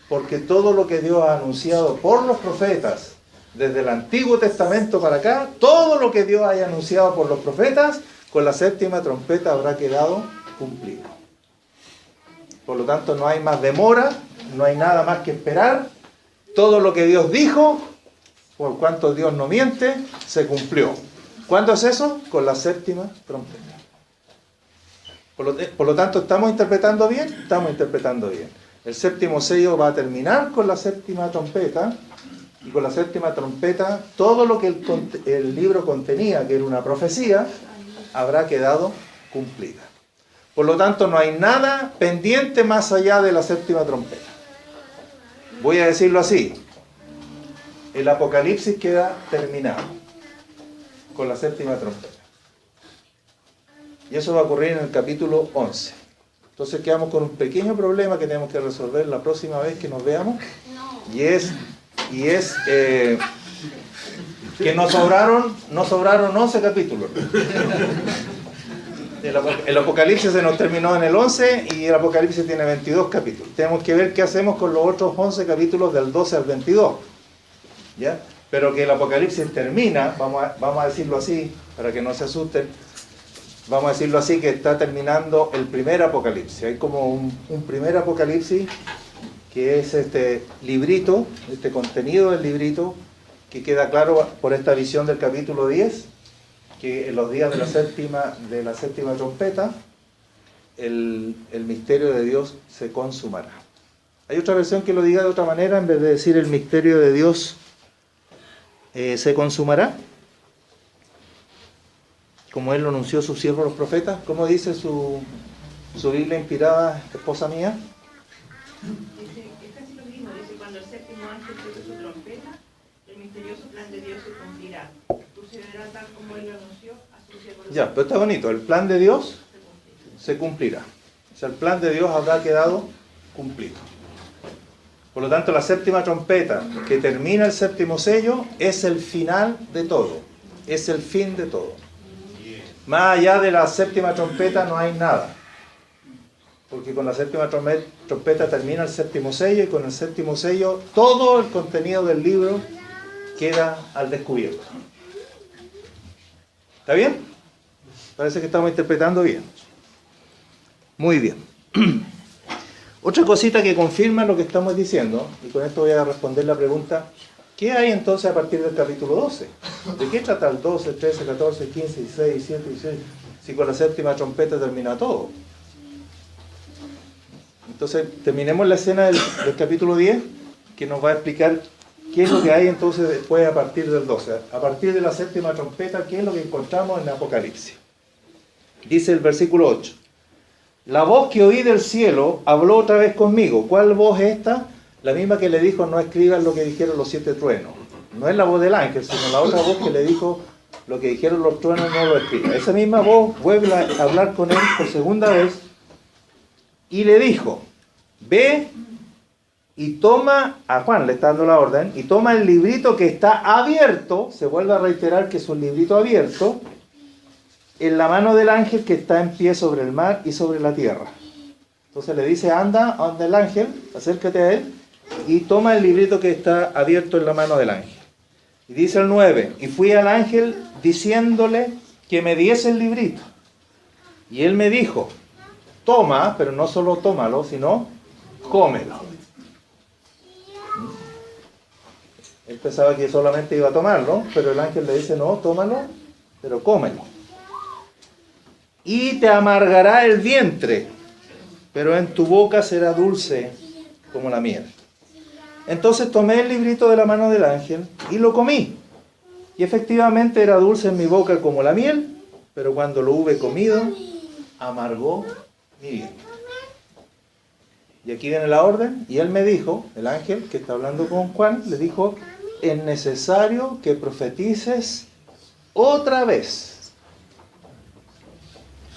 porque todo lo que Dios ha anunciado por los profetas, desde el Antiguo Testamento para acá, todo lo que Dios haya anunciado por los profetas, con la 7ª trompeta habrá quedado cumplido. Por lo tanto, no hay más demora, no hay nada más que esperar. Todo lo que Dios dijo, por cuanto Dios no miente, se cumplió. ¿Cuándo es eso? Con la 7ª trompeta. Por lo tanto, ¿estamos interpretando bien? Estamos interpretando bien. El 7º sello va a terminar con la 7ª trompeta, y con la 7ª trompeta, todo lo que el libro contenía, que era una profecía, habrá quedado cumplida. Por lo tanto, no hay nada pendiente más allá de la 7ª trompeta. Voy a decirlo así. El Apocalipsis queda terminado con la 7ª trompeta. Y eso va a ocurrir en el capítulo 11. Entonces quedamos con un pequeño problema que tenemos que resolver la próxima vez que nos veamos. Y es que nos sobraron 11 capítulos. El Apocalipsis se nos terminó en el 11 y el Apocalipsis tiene 22 capítulos. Tenemos que ver qué hacemos con los otros 11 capítulos del 12 al 22. ¿Ya? Pero que el Apocalipsis termina, vamos a decirlo así, para que no se asusten, vamos a decirlo así, que está terminando el primer Apocalipsis. Hay como un primer Apocalipsis que es este librito, este contenido del librito, que queda claro por esta visión del capítulo 10, que en los días de la séptima trompeta, el misterio de Dios se consumará. Hay otra versión que lo diga de otra manera, en vez de decir el misterio de Dios se consumará, como Él lo anunció a sus siervos los profetas. ¿Cómo dice su Biblia inspirada, esposa mía? Dice, es casi lo mismo, dice, cuando el séptimo ángel toque su trompeta, el misterioso plan de Dios se cumplirá. Sucederá tal como Él lo anunció a sus siervos. Ya, pero está bonito, el plan de Dios se cumplirá. O sea, el plan de Dios habrá quedado cumplido. Por lo tanto, la séptima trompeta, que termina el séptimo sello, es el final de todo. Es el fin de todo. Más allá de la séptima trompeta no hay nada. Porque con la séptima trompeta termina el séptimo sello, y con el séptimo sello todo el contenido del libro queda al descubierto. ¿Está bien? Parece que estamos interpretando bien. Muy bien. Otra cosita que confirma lo que estamos diciendo, y con esto voy a responder la pregunta: ¿qué hay entonces a partir del capítulo 12? ¿De qué trata el 12, 13, 14, 15, 16, 17, 16? Si con la séptima trompeta termina todo. Entonces, terminemos la escena del capítulo 10, que nos va a explicar qué es lo que hay entonces después a partir del 12. A partir de la séptima trompeta, ¿qué es lo que encontramos en Apocalipsis? Dice el versículo 8. La voz que oí del cielo habló otra vez conmigo. ¿Cuál voz es esta? La misma que le dijo: no escribas lo que dijeron los 7 truenos. No es la voz del ángel, sino la otra voz que le dijo: lo que dijeron los truenos no lo escribas. Esa misma voz vuelve a hablar con él por segunda vez y le dijo: ve y toma, a Juan le está dando la orden, y toma el librito que está abierto, se vuelve a reiterar que es un librito abierto, en la mano del ángel que está en pie sobre el mar y sobre la tierra. Entonces le dice: anda a donde el ángel, acércate a él, y toma el librito que está abierto en la mano del ángel. Y dice el 9, y fui al ángel diciéndole que me diese el librito. Y él me dijo: toma, pero no solo tómalo, sino cómelo. Él pensaba que solamente iba a tomarlo, pero el ángel le dice: no, tómalo, pero cómelo. Y te amargará el vientre, pero en tu boca será dulce como la miel. Entonces tomé el librito de la mano del ángel y lo comí. Y efectivamente era dulce en mi boca como la miel, pero cuando lo hube comido, amargó mi vientre. Y aquí viene la orden, y él me dijo, el ángel que está hablando con Juan, le dijo: es necesario que profetices otra vez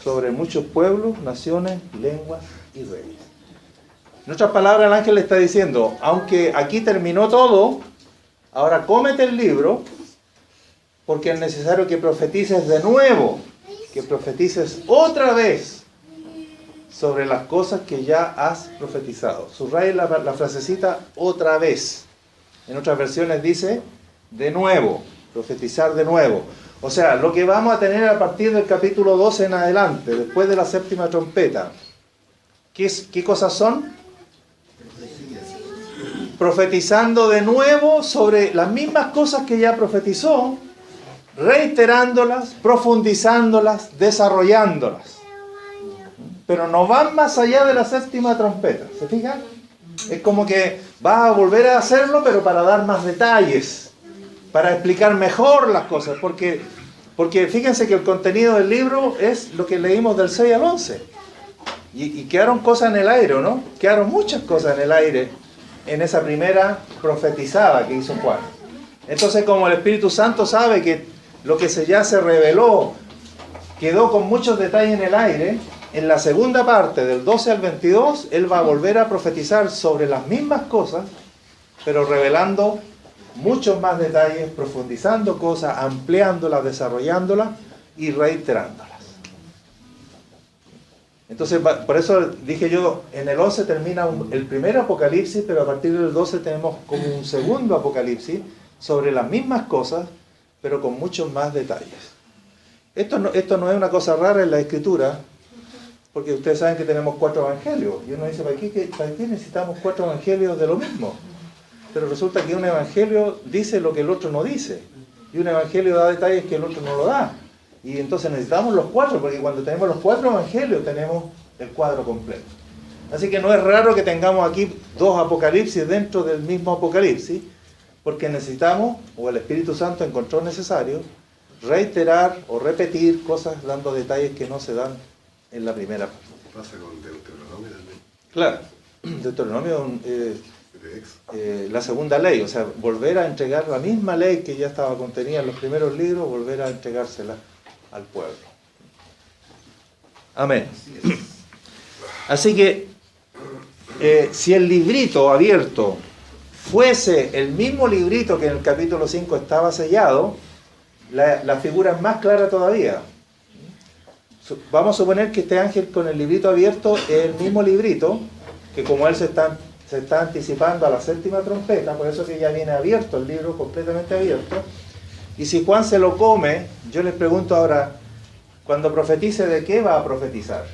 sobre muchos pueblos, naciones, lenguas y reyes. En otras palabras, el ángel le está diciendo: aunque aquí terminó todo, ahora cómete el libro, porque es necesario que profetices de nuevo, que profetices otra vez sobre las cosas que ya has profetizado. Subraya la frasecita otra vez. En otras versiones dice de nuevo, profetizar de nuevo. O sea, lo que vamos a tener a partir del capítulo 12 en adelante, después de la séptima trompeta, ¿qué cosas son? Profetizando de nuevo sobre las mismas cosas que ya profetizó, reiterándolas, profundizándolas, desarrollándolas. Pero no van más allá de la séptima trompeta, ¿se fijan? Es como que va a volver a hacerlo, pero para dar más detalles, para explicar mejor las cosas, porque fíjense que el contenido del libro es lo que leímos del 6 al 11. Y quedaron cosas en el aire, ¿no? Quedaron muchas cosas en el aire en esa primera profetizada que hizo Juan. Entonces, como el Espíritu Santo sabe que lo que ya se reveló quedó con muchos detalles en el aire, en la segunda parte, del 12 al 22, él va a volver a profetizar sobre las mismas cosas, pero revelando muchos más detalles, profundizando cosas, ampliándolas, desarrollándolas y reiterándolas. Entonces, por eso dije yo, en el 11 termina el primer Apocalipsis, pero a partir del 12 tenemos como un segundo Apocalipsis sobre las mismas cosas, pero con muchos más detalles. Esto no es una cosa rara en la Escritura, porque ustedes saben que tenemos 4 evangelios. Y uno dice, ¿para qué necesitamos 4 evangelios de lo mismo? Pero resulta que un evangelio dice lo que el otro no dice. Y un evangelio da detalles que el otro no lo da. Y entonces necesitamos los 4, porque cuando tenemos los 4 evangelios tenemos el cuadro completo. Así que no es raro que tengamos aquí 2 apocalipsis dentro del mismo apocalipsis, porque necesitamos, o el Espíritu Santo encontró necesario, reiterar o repetir cosas dando detalles que no se dan en la primera parte. Pasa con Deuteronomio también. Claro, Deuteronomio la segunda ley, o sea, volver a entregar la misma ley que ya estaba contenida en los primeros libros, volver a entregársela al pueblo. Amén. Así que, si el librito abierto fuese el mismo librito que en el capítulo 5 estaba sellado, la figura es más clara todavía. Vamos a suponer que este ángel con el librito abierto es el mismo librito, que como él se está anticipando a la 7ª trompeta, por eso que ya viene abierto el libro, completamente abierto. Y si Juan se lo come, yo les pregunto ahora, cuando profetice, ¿de qué va a profetizar?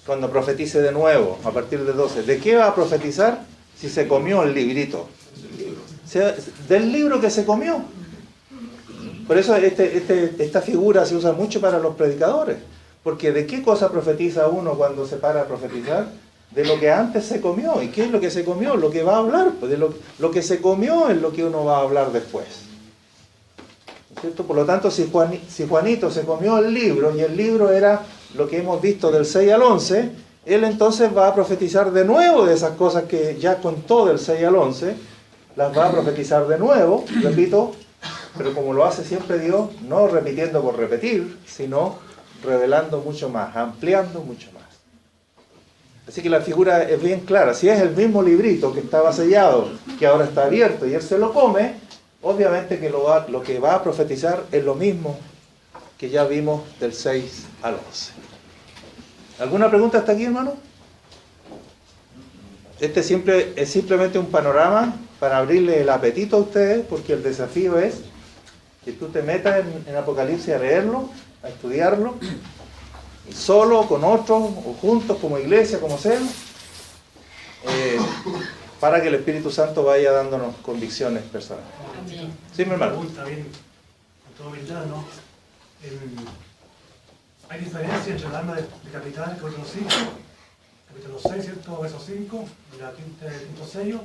Cuando profetice de nuevo, a partir de 12, ¿de qué va a profetizar si se comió el librito? O sea, del libro que se comió. Por eso esta figura se usa mucho para los predicadores. Porque ¿de qué cosa profetiza uno cuando se para a profetizar? De lo que antes se comió. ¿Y qué es lo que se comió? Lo que va a hablar. Pues de lo que se comió es lo que uno va a hablar después. ¿No es cierto? Por lo tanto, si Juanito se comió el libro, y el libro era lo que hemos visto del 6 al 11, él entonces va a profetizar de nuevo de esas cosas que ya contó del 6 al 11, las va a profetizar de nuevo, repito, pero como lo hace siempre Dios, no repitiendo por repetir, sino revelando mucho más, ampliando mucho más. Así que la figura es bien clara. Si es el mismo librito que estaba sellado, que ahora está abierto y él se lo come, obviamente que lo que va a profetizar es lo mismo que ya vimos del 6 al 11. ¿Alguna pregunta hasta aquí, hermano? Este es simplemente un panorama para abrirle el apetito a ustedes, porque el desafío es que tú te metas en Apocalipsis a leerlo, a estudiarlo, solo, con otros, o juntos, como iglesia, como sea, para que el Espíritu Santo vaya dándonos convicciones personales. Sí, mi hermano. Pregunta bien, con toda humildad, ¿no? Hay diferencia entre el alma de capital, capítulo 5, capítulo 6, ¿cierto? Verso 5, el quinto sello,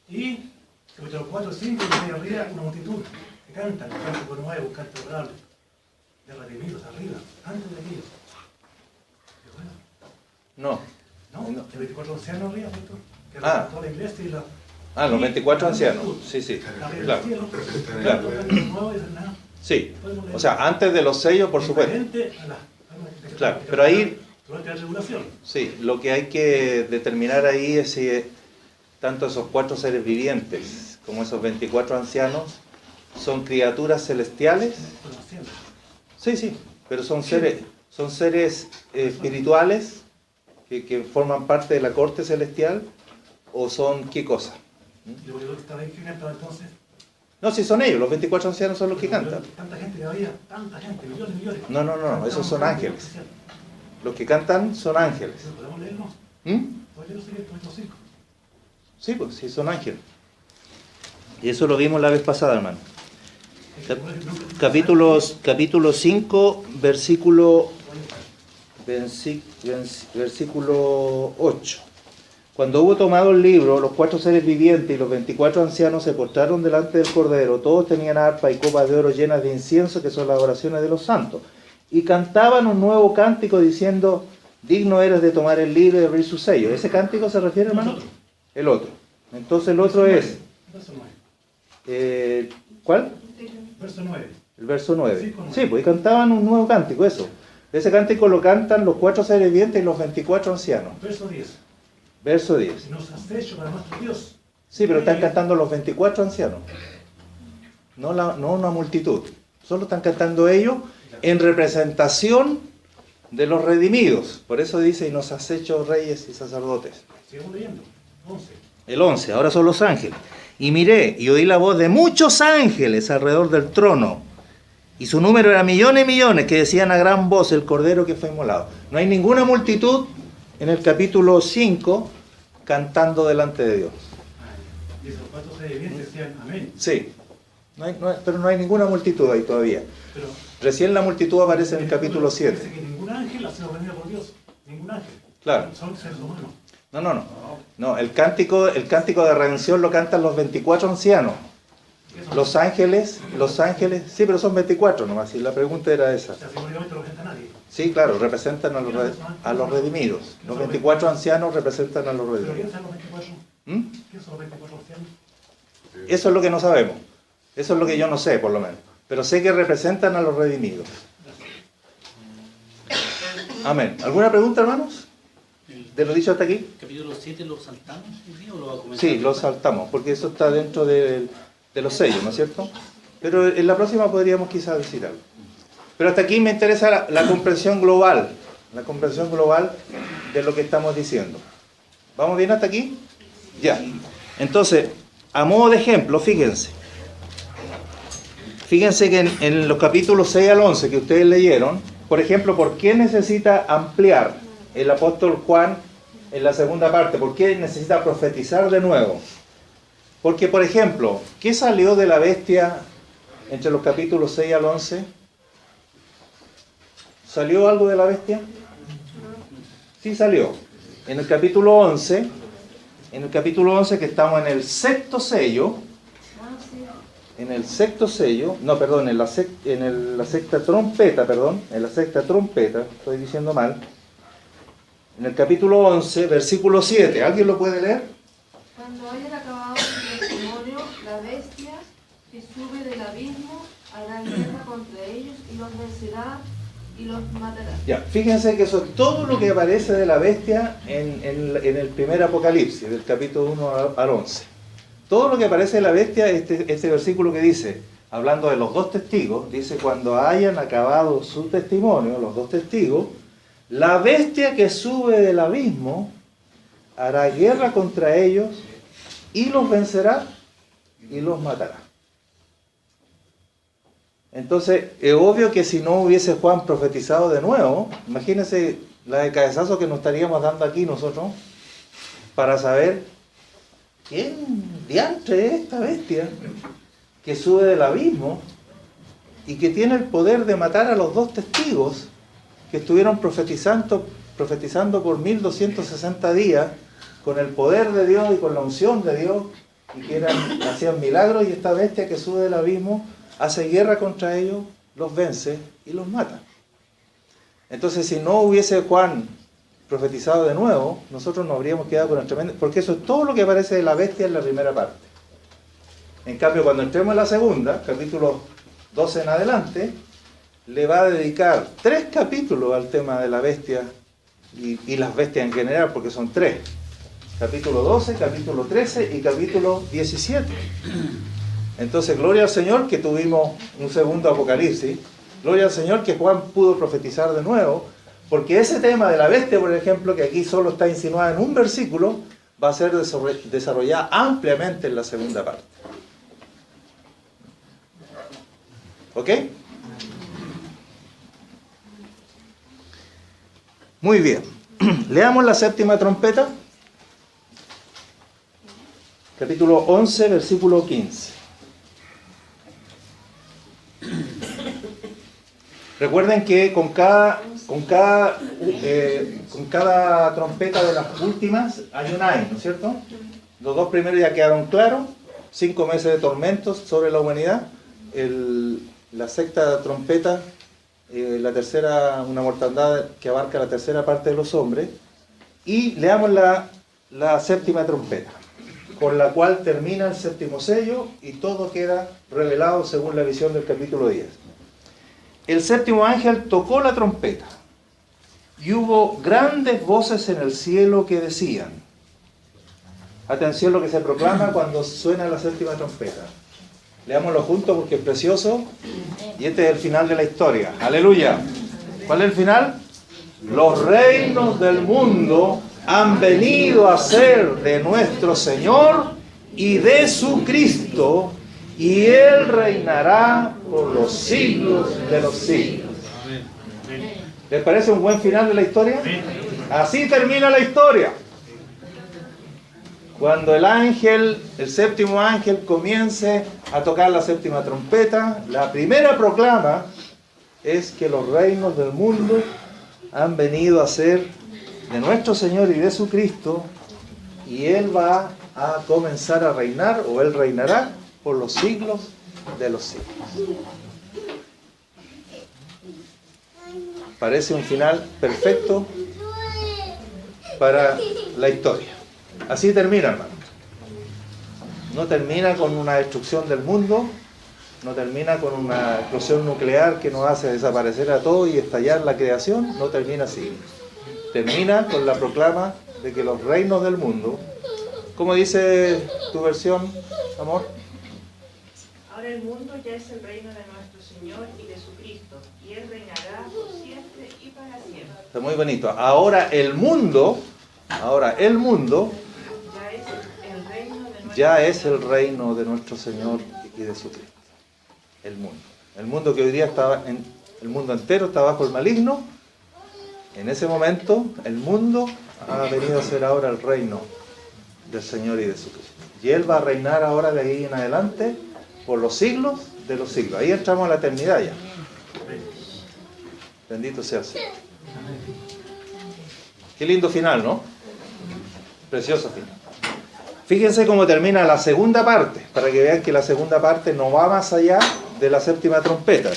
y capítulo 4, 5, y de arriba una multitud que cantan, un cántico nuevo, un canto adorable, de redimidos arriba, antes de ellos. No. ¿No? De 24 ancianos arriba, ¿cierto? Que Ah. toda la iglesia y la... Los 24 ancianos. Sí, sí. Claro. Claro. Sí. O sea, antes de los sellos, por supuesto. Claro, pero ahí... Durante la tribulación. Sí, lo que hay que determinar ahí es si tanto esos 4 seres vivientes como esos 24 ancianos son criaturas celestiales. Sí, sí, pero son seres espirituales que forman parte de la corte celestial, o son qué cosa. ¿Y lo que estaba ahí quién estaba entonces? No, si son ellos, los 24 ancianos son los que cantan. Tanta gente que había, tanta gente, millones, millones. No, esos son ángeles. Los que cantan son ángeles. ¿Podemos leerlo? ¿Podemos leerlo? Sí, pues sí, son ángeles. Y eso lo vimos la vez pasada, hermano. Capítulo 5, versículo 8. Cuando hubo tomado el libro, los 4 seres vivientes y los 24 ancianos se postraron delante del Cordero. Todos tenían arpa y copas de oro llenas de incienso, que son las oraciones de los santos. Y cantaban un nuevo cántico diciendo: digno eres de tomar el libro y de abrir su sello. ¿Ese cántico se refiere, hermano? El otro. Entonces el otro es... ¿Cuál? Verso 9. El verso 9. Sí, pues cantaban un nuevo cántico, eso. Ese cántico lo cantan los 4 seres vivientes y los 24 ancianos. Verso 10. Verso 10. Y nos has hecho para nuestro Dios. Sí, pero están cantando los 24 ancianos. No una multitud. Solo están cantando ellos, en representación de los redimidos. Por eso dice, y nos has hecho reyes y sacerdotes. Sigamos leyendo. 11. El 11, ahora son los ángeles. Y miré y oí la voz de muchos ángeles alrededor del trono. Y su número era millones y millones, que decían a gran voz, el cordero que fue inmolado. No hay ninguna multitud en el capítulo 5 cantando delante de Dios. Y esos cuatro seres vivientes decían amén. Sí, pero no hay ninguna multitud ahí todavía. Pero Recién la multitud aparece en el capítulo 7. dice que ningún ángel ha sido redimido por Dios. Ningún ángel. Claro. Son seres humanos. No, el cántico de redención lo cantan los 24 ancianos. Los ángeles, sí, pero son 24 nomás, y la pregunta era esa. O sea, simbólicamente no representa a nadie. Sí, claro, representan a los redimidos. Los 24 ancianos representan a los ¿Pero redimidos. quién son los 24? ¿Mm? ¿Quién son los 24 ancianos? Eso es lo que no sabemos. Eso es lo que yo no sé, por lo menos. Pero sé que representan a los redimidos. Amén. ¿Alguna pregunta, hermanos? ¿De lo dicho hasta aquí? ¿Capítulo 7 lo saltamos hoy día o lo va a comentar? Sí, lo saltamos, porque eso está dentro de los sellos, ¿no es cierto? Pero en la próxima podríamos quizás decir algo. Pero hasta aquí me interesa la comprensión global de lo que estamos diciendo. ¿Vamos bien hasta aquí? Ya. Entonces, a modo de ejemplo, fíjense que en los capítulos 6 al 11 que ustedes leyeron, por ejemplo, ¿por qué necesita ampliar el apóstol Juan en la segunda parte? ¿Por qué necesita profetizar de nuevo? Porque, por ejemplo, ¿qué salió de la bestia entre los capítulos 6 al 11? ¿Salió algo de la bestia? Sí salió. En el capítulo 11, que estamos en el sexto sello, en la sexta trompeta, estoy diciendo mal, en el capítulo 11, versículo 7, ¿alguien lo puede leer? Cuando hayan acabado su testimonio, la bestia que sube del abismo hará guerra contra ellos y los vencerá y los matará. Ya, fíjense que eso es todo lo que aparece de la bestia en el primer Apocalipsis, del capítulo 1 al 11. Todo lo que aparece de la bestia, este versículo que dice, hablando de los dos testigos, dice, cuando hayan acabado su testimonio, los dos testigos, la bestia que sube del abismo hará guerra contra ellos y los vencerá y los matará. Entonces, es obvio que si no hubiese Juan profetizado de nuevo, imagínense la de cabezazo que nos estaríamos dando aquí nosotros para saber quién diantre es esta bestia que sube del abismo y que tiene el poder de matar a los dos testigos que estuvieron profetizando por 1260 días con el poder de Dios y con la unción de Dios y que hacían milagros, y esta bestia que sube del abismo hace guerra contra ellos, los vence y los mata. Entonces, si no hubiese Juan profetizado de nuevo, nosotros nos habríamos quedado con el tremendo, porque eso es todo lo que aparece de la bestia en la primera parte. En cambio, cuando entremos en la segunda, capítulo 12 en adelante, le va a dedicar 3 capítulos al tema de la bestia y las bestias en general, porque son 3. Capítulo 12, capítulo 13 y capítulo 17. Entonces, gloria al Señor que tuvimos un segundo Apocalipsis. Gloria al Señor que Juan pudo profetizar de nuevo, porque ese tema de la bestia, por ejemplo, que aquí solo está insinuada en un versículo, va a ser desarrollada ampliamente en la segunda parte. ¿Ok? Muy bien. Leamos la séptima trompeta. Capítulo 11, versículo 15. Recuerden que con cada trompeta de las últimas hay un ay, ¿no es cierto? Los 2 primeros ya quedaron claros. 5 meses de tormentos sobre la humanidad. La sexta trompeta, la tercera, una mortandad que abarca la tercera parte de los hombres. Y leamos la séptima trompeta, con la cual termina el séptimo sello y todo queda revelado según la visión del capítulo 10. El séptimo ángel tocó la trompeta y hubo grandes voces en el cielo que decían, atención lo que se proclama cuando suena la séptima trompeta, Leámoslo juntos porque es precioso. Y este es el final de la historia. Aleluya. ¿Cuál es el final? Los reinos del mundo han venido a ser de nuestro Señor y de su Cristo, y Él reinará por los siglos de los siglos. ¿Les parece un buen final de la historia? Así termina la historia. Cuando el séptimo ángel comience a tocar la séptima trompeta, la primera proclama es que los reinos del mundo han venido a ser de nuestro Señor y de su Cristo, y Él va a comenzar a reinar, o Él reinará por los siglos de los siglos. Parece un final perfecto para la historia. Así termina, hermano. No termina con una destrucción del mundo, no termina con una explosión nuclear que nos hace desaparecer a todos y estallar la creación, no termina así. Termina con la proclama de que los reinos del mundo, ¿cómo dice tu versión, amor? Ahora el mundo ya es el reino de nuestro Señor y de su Cristo, y Él reinará por siempre y para siempre. Está muy bonito. Ahora el mundo ya es el reino de nuestro Señor y de su Cristo. El mundo que hoy día el mundo entero está bajo el maligno. En ese momento el mundo ha venido a ser ahora el reino del Señor y de su Cristo. Y Él va a reinar ahora de ahí en adelante por los siglos de los siglos. Ahí entramos a la eternidad ya. Bendito sea el Señor. Qué lindo final, ¿no? Precioso final. Fíjense cómo termina la segunda parte, para que vean que la segunda parte no va más allá de la séptima trompeta.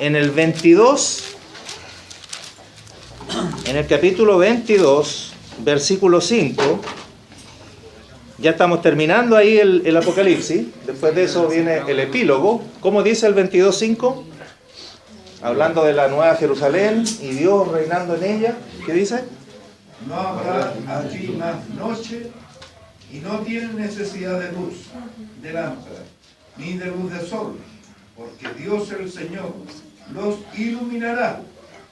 En el 22, en el capítulo 22, versículo 5, ya estamos terminando ahí el Apocalipsis. Después de eso viene el epílogo. ¿Cómo dice el 22.5? Hablando de la nueva Jerusalén y Dios reinando en ella. ¿Qué dice? No habrá allí más noche, y no tienen necesidad de luz, de lámpara, ni de luz de sol, porque Dios el Señor los iluminará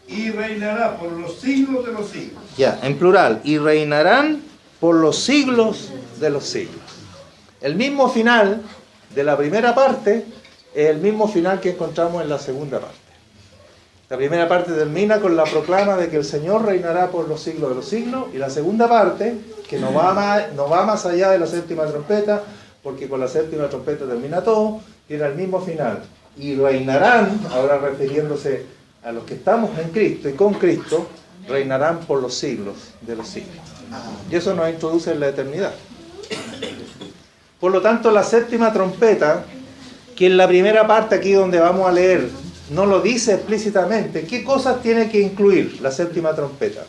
y reinará por los siglos de los siglos. Ya, en plural. Y reinarán por los siglos de los siglos. El mismo final de la primera parte es el mismo final que encontramos en la segunda parte. La primera parte termina con la proclama de que el Señor reinará por los siglos de los siglos, y la segunda parte, que no va más allá de la séptima trompeta, porque con la séptima trompeta termina todo, tiene el mismo final. Y reinarán, ahora refiriéndose a los que estamos en Cristo y con Cristo, reinarán por los siglos de los siglos. Y eso nos introduce en la eternidad. Por lo tanto, la séptima trompeta, que en la primera parte aquí donde vamos a leer, no lo dice explícitamente, ¿qué cosas tiene que incluir la séptima trompeta?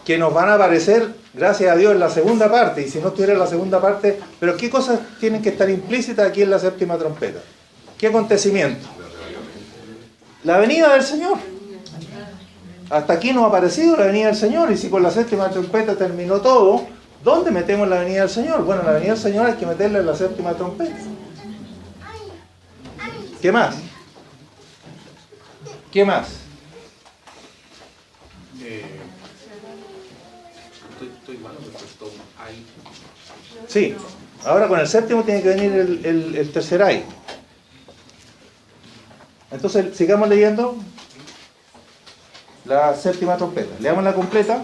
Que nos van a aparecer, gracias a Dios, en la segunda parte, y si no estuviera en la segunda parte, pero ¿qué cosas tienen que estar implícitas aquí en la séptima trompeta? ¿Qué acontecimiento? La venida del Señor. Hasta aquí nos ha aparecido la venida del Señor, y si con la séptima trompeta terminó todo, ¿dónde metemos la venida del Señor? Bueno, la venida del Señor hay que meterla en la séptima trompeta. ¿Qué más? ¿Qué más? Estoy malo, porque estoy ahí. Sí, ahora con el séptimo tiene que venir el tercer ay. Entonces, sigamos leyendo la séptima trompeta. Leamos la completa.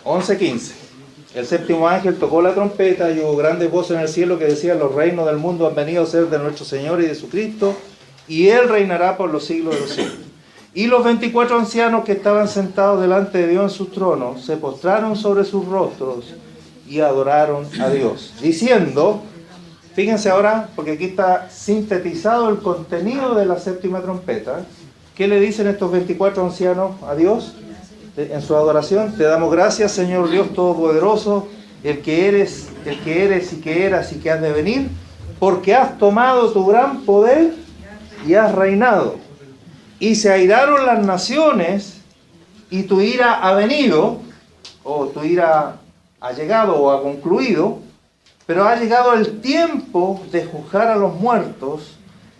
11:15. El séptimo ángel tocó la trompeta y hubo grandes voces en el cielo que decían: los reinos del mundo han venido a ser de nuestro Señor y de su Cristo, y Él reinará por los siglos de los siglos. Y los 24 ancianos que estaban sentados delante de Dios en sus tronos se postraron sobre sus rostros y adoraron a Dios, diciendo, fíjense ahora, porque aquí está sintetizado el contenido de la séptima trompeta. ¿Qué le dicen estos 24 ancianos a Dios en su adoración? Te damos gracias, Señor Dios Todopoderoso, el que eres y que eras y que has de venir, porque has tomado tu gran poder y has reinado. Y se airaron las naciones, y tu ira ha venido, o tu ira ha llegado o ha concluido, Pero ha llegado el tiempo de juzgar a los muertos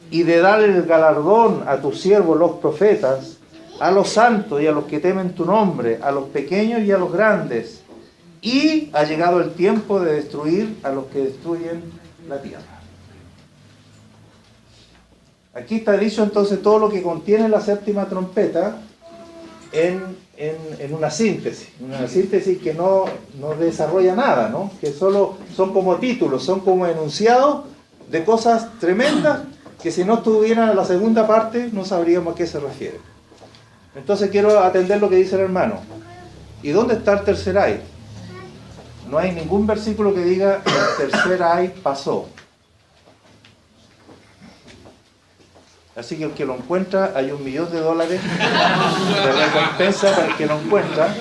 y de darle el galardón a tus siervos los profetas, a los santos y a los que temen tu nombre, a los pequeños y a los grandes. Y ha llegado el tiempo de destruir a los que destruyen la tierra. Aquí está dicho entonces todo lo que contiene la séptima trompeta en una síntesis que no desarrolla nada, ¿no? Que solo son como títulos, son como enunciados de cosas tremendas que si no estuvieran en la segunda parte no sabríamos a qué se refiere. Entonces quiero atender lo que dice el hermano. ¿Y dónde está el tercer ay? No hay ningún versículo que diga el tercer ay pasó. Así que el que lo encuentra, hay $1 millón de recompensa para el que lo encuentra.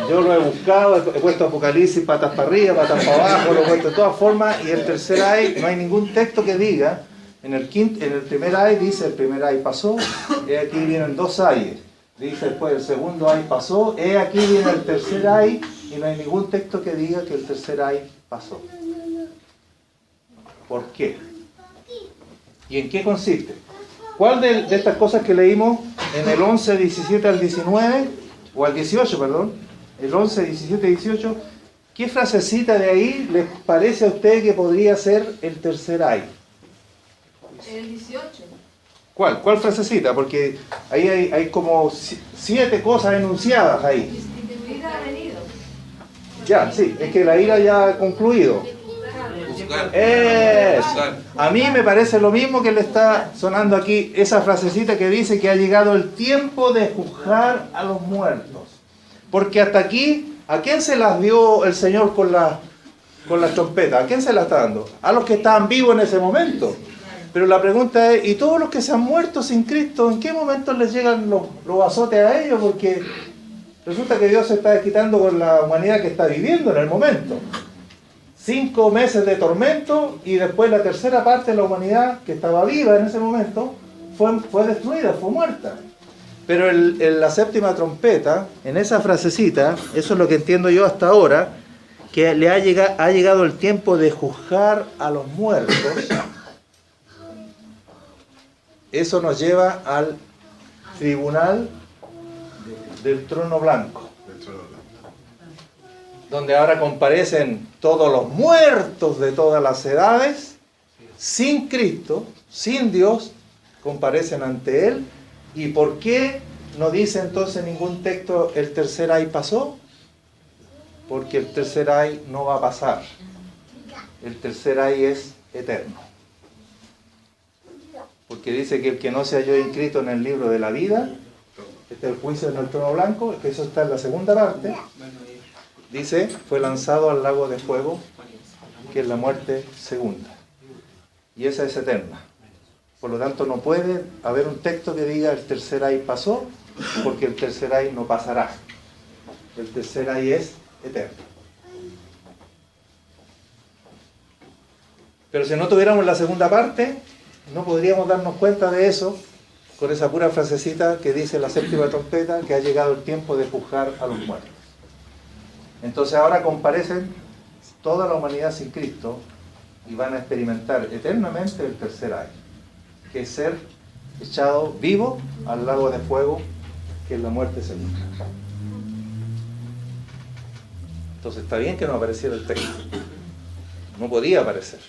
Yo lo he buscado, he puesto Apocalipsis patas para arriba, patas para abajo, lo he puesto de todas formas, y el tercer ay, no hay ningún texto que diga. En el primer ay dice, el primer ay pasó, aquí vienen 2 ayes. Dice después, el segundo ay pasó, aquí viene el tercer ay, y no hay ningún texto que diga que el tercer ay pasó. ¿Por qué? ¿Y en qué consiste? ¿Cuál de estas cosas que leímos en el 11, 17 al 19, o al 18, perdón, el 11, 17 y 18, qué frasecita de ahí les parece a usted que podría ser el tercer ay? El 18. ¿Cuál? ¿Cuál frasecita? Porque ahí hay como 7 cosas enunciadas ahí. Instituir ha venido. Ya, sí, es que la ira ya ha concluido. A mí me parece lo mismo que le está sonando aquí esa frasecita que dice que ha llegado el tiempo de juzgar a los muertos. Porque hasta aquí, ¿a quién se las dio el Señor con la trompeta? ¿A quién se las está dando? A los que estaban vivos en ese momento. Pero la pregunta es, ¿y todos los que se han muerto sin Cristo, en qué momento les llegan los azotes a ellos? Porque resulta que Dios se está desquitando con la humanidad que está viviendo en el momento. 5 meses de tormento y después la tercera parte de la humanidad que estaba viva en ese momento fue destruida, fue muerta. Pero en la séptima trompeta, en esa frasecita, eso es lo que entiendo yo hasta ahora, que ha llegado el tiempo de juzgar a los muertos. Eso nos lleva al tribunal del trono blanco, donde ahora comparecen todos los muertos de todas las edades, sin Cristo, sin Dios, comparecen ante Él. ¿Y por qué no dice entonces ningún texto el tercer ay pasó? Porque el tercer ay no va a pasar. El tercer ay es eterno. Porque dice que el que no se halló inscrito en el libro de la vida, este es el juicio en el trono blanco, que eso está en la segunda parte, dice, fue lanzado al lago de fuego, que es la muerte segunda. Y esa es eterna. Por lo tanto, no puede haber un texto que diga el tercer ay pasó, porque el tercer ay no pasará. El tercer ay es eterno. Pero si no tuviéramos la segunda parte, no podríamos darnos cuenta de eso con esa pura frasecita que dice la séptima trompeta, que ha llegado el tiempo de juzgar a los muertos. Entonces ahora comparecen toda la humanidad sin Cristo y van a experimentar eternamente el tercer ay, que es ser echado vivo al lago de fuego, que es la muerte segunda. Entonces está bien que no apareciera el texto. No podía aparecer.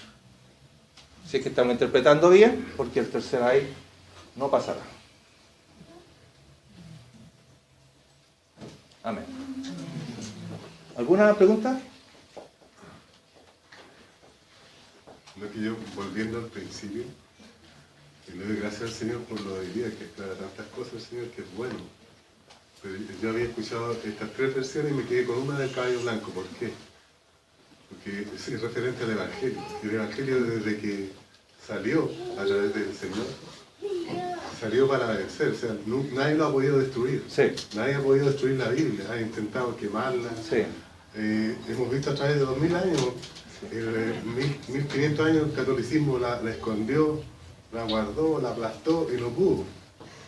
Si es que estamos interpretando bien, porque el tercer ay no pasará. Amén. ¿Alguna pregunta? Lo que yo, volviendo al principio, y le doy gracias al Señor por lo de hoy día, que aclara tantas cosas, Señor, que es bueno. Pero yo había escuchado estas 3 versiones y me quedé con una del caballo blanco. ¿Por qué? Porque es referente al Evangelio. El Evangelio, desde que salió a través del Señor, salió para vencer. O sea, nadie lo ha podido destruir. Sí. Nadie ha podido destruir la Biblia. Ha intentado quemarla. Sí. Hemos visto a través de 2000 años, 1500 años el catolicismo la escondió, la guardó, la aplastó y no pudo.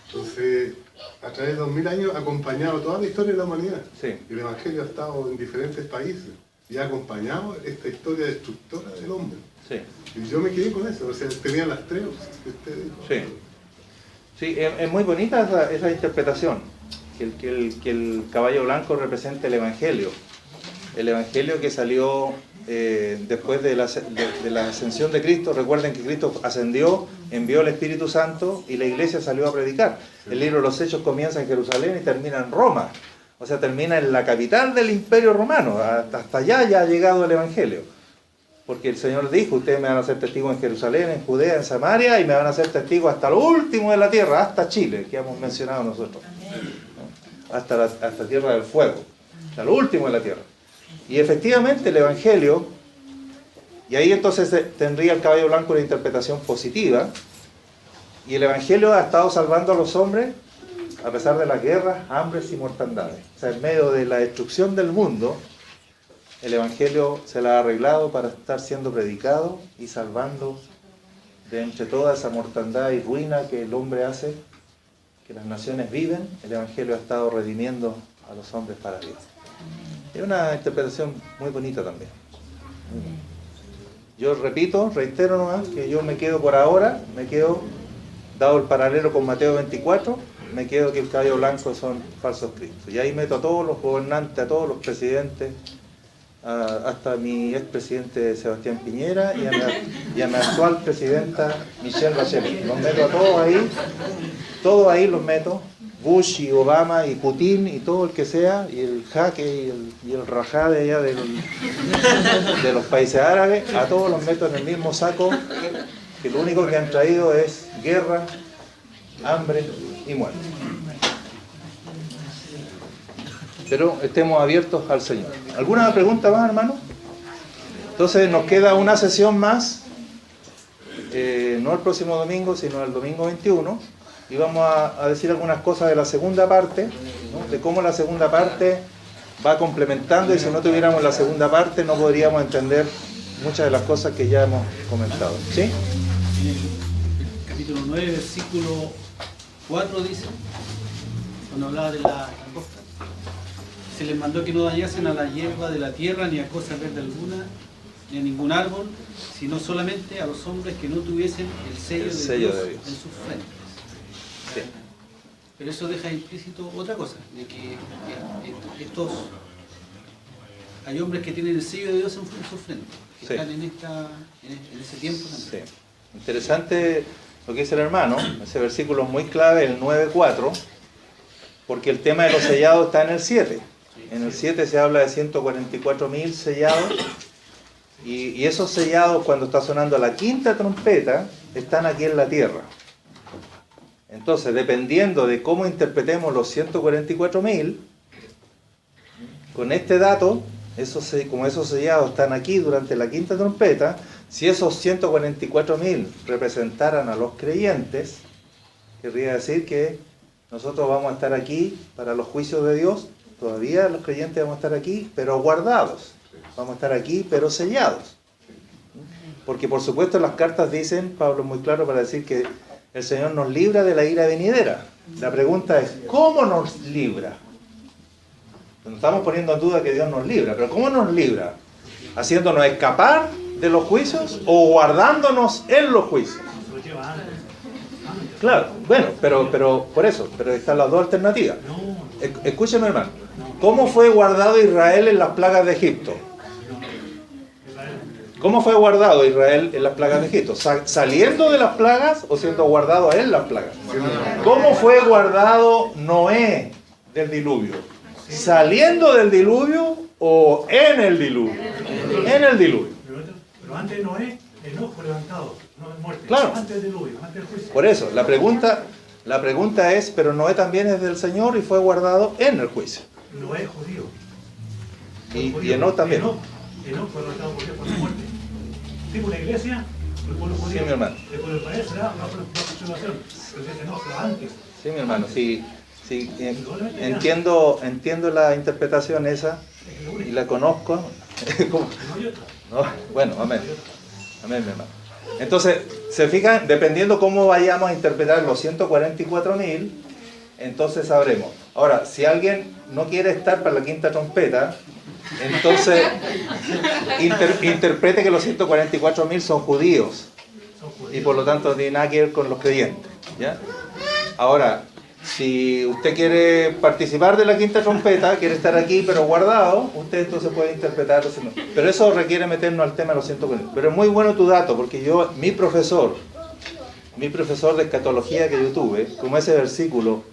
Entonces, a través de 2000 años ha acompañado toda la historia de la humanidad. Sí. El Evangelio ha estado en diferentes países. y ha acompañado esta historia destructora del hombre. Sí. Y yo me quedé con eso, o sea, tenía las tres que usted dijo. Sí. Sí, es muy bonita esa interpretación, que el caballo blanco representa el Evangelio. El Evangelio que salió después de la ascensión de Cristo. Recuerden que Cristo ascendió, envió el Espíritu Santo y la iglesia salió a predicar. El libro de los Hechos comienza en Jerusalén y termina en Roma. O sea, termina en la capital del Imperio Romano. Hasta allá ya ha llegado el Evangelio. Porque el Señor dijo, ustedes me van a hacer testigos en Jerusalén, en Judea, en Samaria, y me van a hacer testigos hasta lo último de la tierra, hasta Chile, que hemos mencionado nosotros. Hasta Tierra del Fuego, hasta lo último de la tierra. Y efectivamente el Evangelio, y ahí entonces tendría el caballo blanco una interpretación positiva, y el Evangelio ha estado salvando a los hombres a pesar de las guerras, hambres y mortandades. O sea, en medio de la destrucción del mundo, el Evangelio se la ha arreglado para estar siendo predicado y salvando de entre toda esa mortandad y ruina que el hombre hace, que las naciones viven. El Evangelio ha estado redimiendo a los hombres para Dios. Es una interpretación muy bonita también. Yo reitero nomás, que yo me quedo por ahora, dado el paralelo con Mateo 24, me quedo que el caballo blanco son falsos cristos. Y ahí meto a todos los gobernantes, a todos los presidentes, hasta mi expresidente Sebastián Piñera y a mi actual presidenta Michelle Bachelet. Los meto a todos ahí los meto, Bush y Obama y Putin y todo el que sea, y el jaque y el rajá de allá de los países árabes, a todos los meto en el mismo saco, que lo único que han traído es guerra, hambre y muerte. Pero estemos abiertos al Señor. ¿Alguna pregunta más, hermano? Entonces nos queda una sesión más, no el próximo domingo, sino el domingo 21, y vamos a decir algunas cosas de la segunda parte, ¿no? De cómo la segunda parte va complementando, y si no tuviéramos la segunda parte no podríamos entender muchas de las cosas que ya hemos comentado. ¿Sí? En el capítulo 9, versículo 4 dice, cuando hablaba de la langosta, se les mandó que no dañasen a la hierba de la tierra, ni a cosa verde alguna, ni a ningún árbol, sino solamente a los hombres que no tuviesen el sello de Dios en sus frentes. Sí. Pero eso deja implícito otra cosa, de que hay hombres que tienen el sello de Dios en sus frentes, que Sí. están en ese tiempo también. Sí. Interesante lo que dice el hermano, ese versículo es muy clave, el 9:4, porque el tema de los sellados está en el 7. En el 7 se habla de 144.000 sellados, y esos sellados, cuando está sonando la quinta trompeta, están aquí en la tierra. Entonces, dependiendo de cómo interpretemos los 144.000, con este dato, como esos sellados están aquí durante la quinta trompeta, si esos 144.000 representaran a los creyentes, querría decir que nosotros vamos a estar aquí para los juicios de Dios. Todavía los creyentes vamos a estar aquí, pero guardados. Vamos a estar aquí, pero sellados. Porque por supuesto las cartas dicen, Pablo es muy claro para decir que el Señor nos libra de la ira venidera. La pregunta es, ¿cómo nos libra? No estamos poniendo en duda que Dios nos libra, pero ¿cómo nos libra? ¿Haciéndonos escapar de los juicios o guardándonos en los juicios? Claro, bueno, pero por eso, pero están las dos alternativas. Escúcheme, hermano, ¿cómo fue guardado Israel en las plagas de Egipto? ¿Cómo fue guardado Israel en las plagas de Egipto? ¿Saliendo de las plagas o siendo guardado en las plagas? ¿Cómo fue guardado Noé del diluvio? ¿Saliendo del diluvio o en el diluvio? En el diluvio. Pero antes de Noé, Enoc fue levantado, no de muerte. Claro. Antes del diluvio, antes del juicio. Por eso, la pregunta es, pero Noé también es del Señor y fue guardado en el juicio. Noé es judío. Y Enoc también. Enoc fue levantado por Dios por su muerte. Tipo la iglesia, el pueblo judío. Sí, mi hermano. El pueblo israelí será bajo la observación. Pero dice Enoc, pero antes. Sí, mi hermano, sí, entiendo la interpretación esa y la conozco. No, bueno, amén. Amén, mi hermano. Entonces, se fijan, dependiendo cómo vayamos a interpretar los 144.000, entonces sabremos. Ahora, si alguien no quiere estar para la quinta trompeta, Entonces, interprete que los 144.000 son judíos y por lo tanto no tiene nada que ver con los creyentes, ¿ya? Ahora, si usted quiere participar de la quinta trompeta, quiere estar aquí pero guardado, usted entonces puede interpretar. Pero eso requiere meternos al tema de los 140. Pero es muy bueno tu dato, porque mi profesor de escatología que yo tuve, como ese versículo,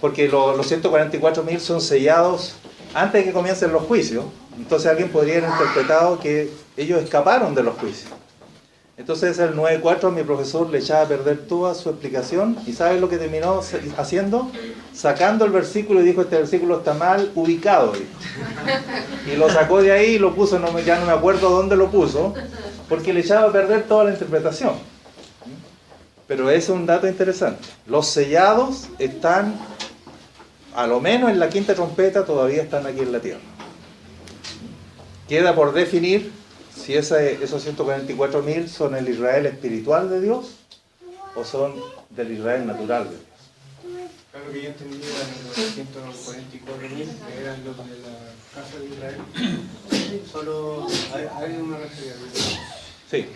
porque los 144.000 son sellados antes de que comiencen los juicios, entonces alguien podría haber interpretado que ellos escaparon de los juicios. Entonces el 9.4 mi profesor le echaba a perder toda su explicación y ¿sabes lo que terminó haciendo? Sacando el versículo y dijo: este versículo está mal ubicado. Y lo sacó de ahí y lo puso, ya no me acuerdo dónde lo puso, porque le echaba a perder toda la interpretación. Pero ese es un dato interesante. Los sellados están, a lo menos en la quinta trompeta, todavía están aquí en la tierra. Queda por definir si esos 144.000 son el Israel espiritual de Dios o son del Israel natural de Dios. Claro que yo entendía los 144.000 que eran los de la casa de Israel. Solo hay una referencia. Sí.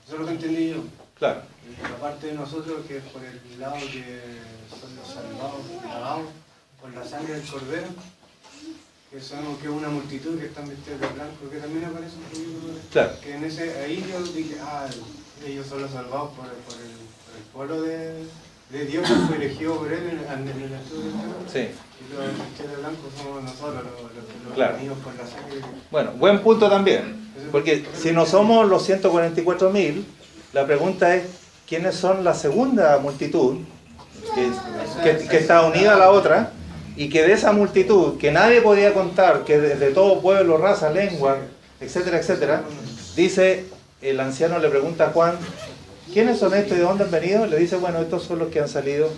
Eso es lo que entendí yo. Claro. Y la parte de nosotros, que es por el lado que son los salvados, lavados por la sangre del Cordero, que sabemos que es una multitud que están vestidos de blanco, que también aparece un poquito. Claro. Que ahí yo dije, ellos son los salvados por el pueblo de Dios, que fue elegido por él en el estudio del Cordero. Sí. Y los vestidos de blanco somos nosotros, los claro. unidos por la sangre. Bueno, buen punto también, porque si no somos los 144.000, la pregunta es, ¿quiénes son la segunda multitud que está unida a la otra? Y que de esa multitud, que nadie podía contar, que de todo pueblo, raza, lengua, etcétera, etcétera, dice, el anciano le pregunta a Juan, ¿quiénes son estos y de dónde han venido? Le dice, bueno, estos son los que han salido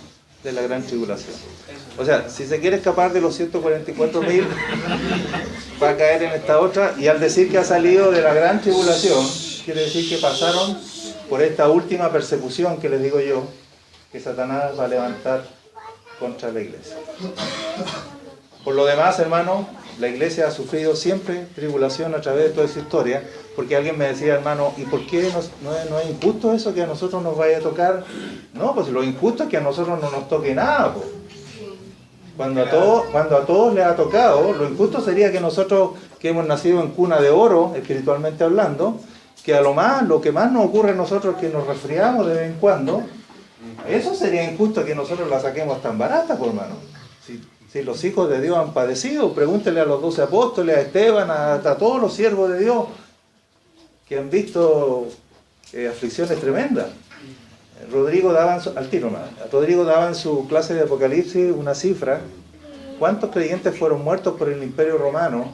de la gran tribulación. O sea, si se quiere escapar de los 144.000, va a caer en esta otra, y al decir que ha salido de la gran tribulación, quiere decir que pasaron por esta última persecución que les digo yo, que Satanás va a levantar contra la iglesia. Por lo demás, hermano, la iglesia ha sufrido siempre tribulación a través de toda esa historia, porque alguien me decía, hermano, ¿y por qué no es injusto eso que a nosotros nos vaya a tocar? No, pues lo injusto es que a nosotros no nos toque nada, pues. Cuando a todos les ha tocado, lo injusto sería que nosotros, que hemos nacido en cuna de oro, espiritualmente hablando, que lo que más nos ocurre a nosotros es que nos resfriamos de vez en cuando. Eso sería injusto, que nosotros la saquemos tan barata, por hermano. Si los hijos de Dios han padecido, pregúntele a los 12 apóstoles, a Esteban, a todos los siervos de Dios que han visto aflicciones tremendas. Rodrigo daba en su clase de Apocalipsis una cifra. ¿Cuántos creyentes fueron muertos por el Imperio Romano?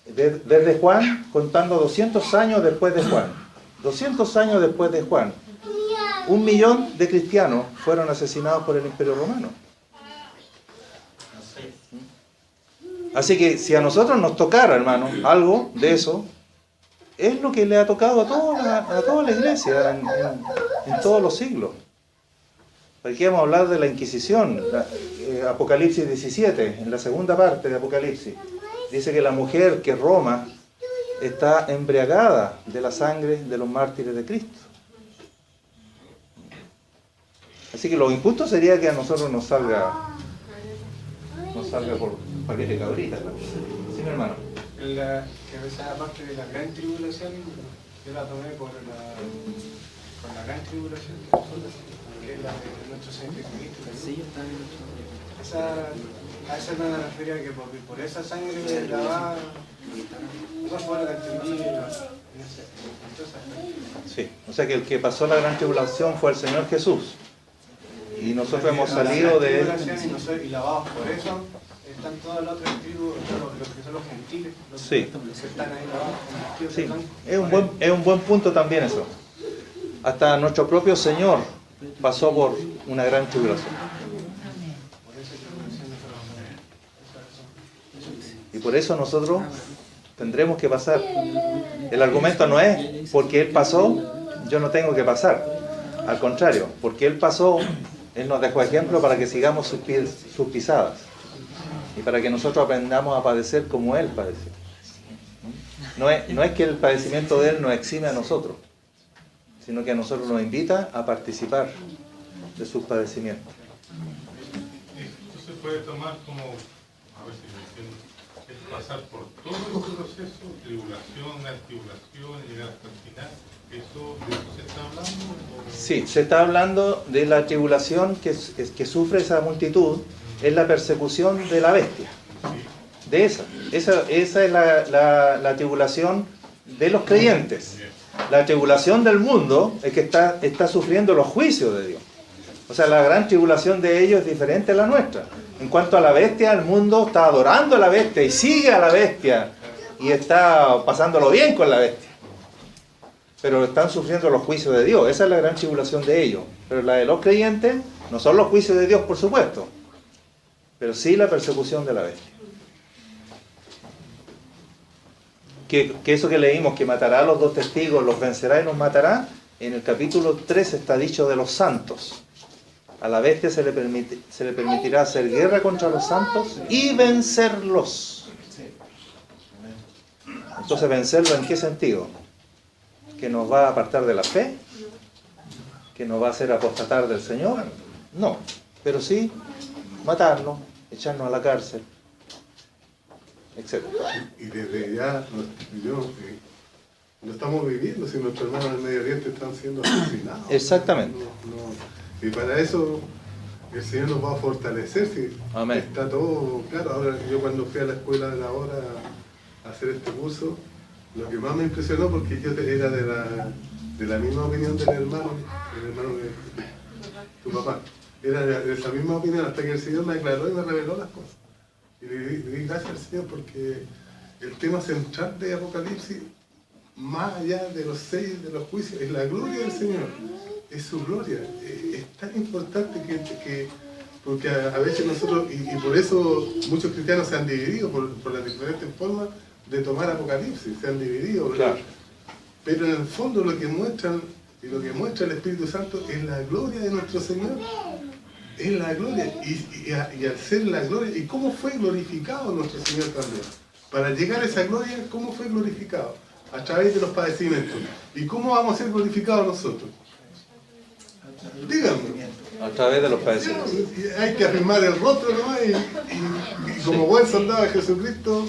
Desde Juan, contando 200 años después de Juan. 200 años después de Juan. 1 millón de cristianos fueron asesinados por el Imperio Romano. Así que si a nosotros nos tocara, hermano, algo de eso, es lo que le ha tocado a toda la iglesia en todos los siglos. Aquí vamos a hablar de la Inquisición, Apocalipsis 17, en la segunda parte de Apocalipsis. Dice que la mujer, que Roma, está embriagada de la sangre de los mártires de Cristo. Así que lo injusto sería que a nosotros nos salga por paquete de cabrita. ¿Sí, mi hermano? Que esa parte de la gran tribulación, yo la tomé con la gran tribulación, que es la de nuestro Señor Jesucristo. A esa me refería, que por esa sangre lavada, no fue lo que entendí. Sí, o sea que el que pasó la gran tribulación fue el Señor Jesús. Y nosotros hemos salido de él. Y lavados por eso están todas las otras tribus, los que son los gentiles, los sí. que están ahí lavados. Sí, es un buen punto también eso. Hasta nuestro propio Señor pasó por una gran tribulación. Y por eso nosotros tendremos que pasar. El argumento no es porque Él pasó, yo no tengo que pasar. Al contrario, porque Él pasó, Él nos dejó ejemplo para que sigamos sus pisadas. y para que nosotros aprendamos a padecer como Él padeció. No es que el padecimiento de Él nos exime a nosotros, sino que a nosotros nos invita a participar de sus padecimientos. Esto se puede tomar como, a ver si me entiendo, es pasar por todo el proceso, tribulación, tribulación, llegar hasta el final. ¿Eso de eso se está hablando? ¿O? Sí, se está hablando de la tribulación que sufre esa multitud, es la persecución de la bestia. De esa es la tribulación de los creyentes. La tribulación del mundo es que está sufriendo los juicios de Dios. O sea, la gran tribulación de ellos es diferente a la nuestra. En cuanto a la bestia, el mundo está adorando a la bestia y sigue a la bestia y está pasándolo bien con la bestia. Pero están sufriendo los juicios de Dios. Esa es la gran tribulación de ellos. Pero la de los creyentes no son los juicios de Dios, por supuesto, pero sí la persecución de la bestia. Que eso que leímos, que matará a los 2 testigos, los vencerá y nos matará, en el capítulo 3 está dicho de los santos. A la bestia se le permitirá hacer guerra contra los santos y vencerlos. Entonces, ¿vencerlo en qué sentido? ¿Que nos va a apartar de la fe? ¿Que nos va a hacer apostatar del Señor? No, pero sí matarnos, echarnos a la cárcel, etc. Y desde ya, no estamos viviendo, si nuestros hermanos del Medio Oriente están siendo asesinados. Exactamente. Y para eso el Señor nos va a fortalecer. Si Amén. Está todo claro. Ahora, yo cuando fui a la escuela de la hora a hacer este curso, lo que más me impresionó, porque yo era de la misma opinión del hermano de tu papá. Era de esa misma opinión hasta que el Señor me aclaró y me reveló las cosas. Y le di gracias al Señor porque el tema central de Apocalipsis, más allá de los sellos, de los juicios, es la gloria del Señor. Es su gloria. Es tan importante porque a veces nosotros, y por eso muchos cristianos se han dividido por las diferentes formas de tomar Apocalipsis, se han dividido. Claro. Pero en el fondo lo que muestran, y lo que muestra el Espíritu Santo, es la gloria de nuestro Señor. Es la gloria, y al ser la gloria, ¿y cómo fue glorificado nuestro Señor también? Para llegar a esa gloria, ¿cómo fue glorificado? A través de los padecimientos. ¿Y cómo vamos a ser glorificados nosotros? Díganme. A través de los padecimientos. Hay que afirmar el rostro nomás y como buen soldado de Jesucristo.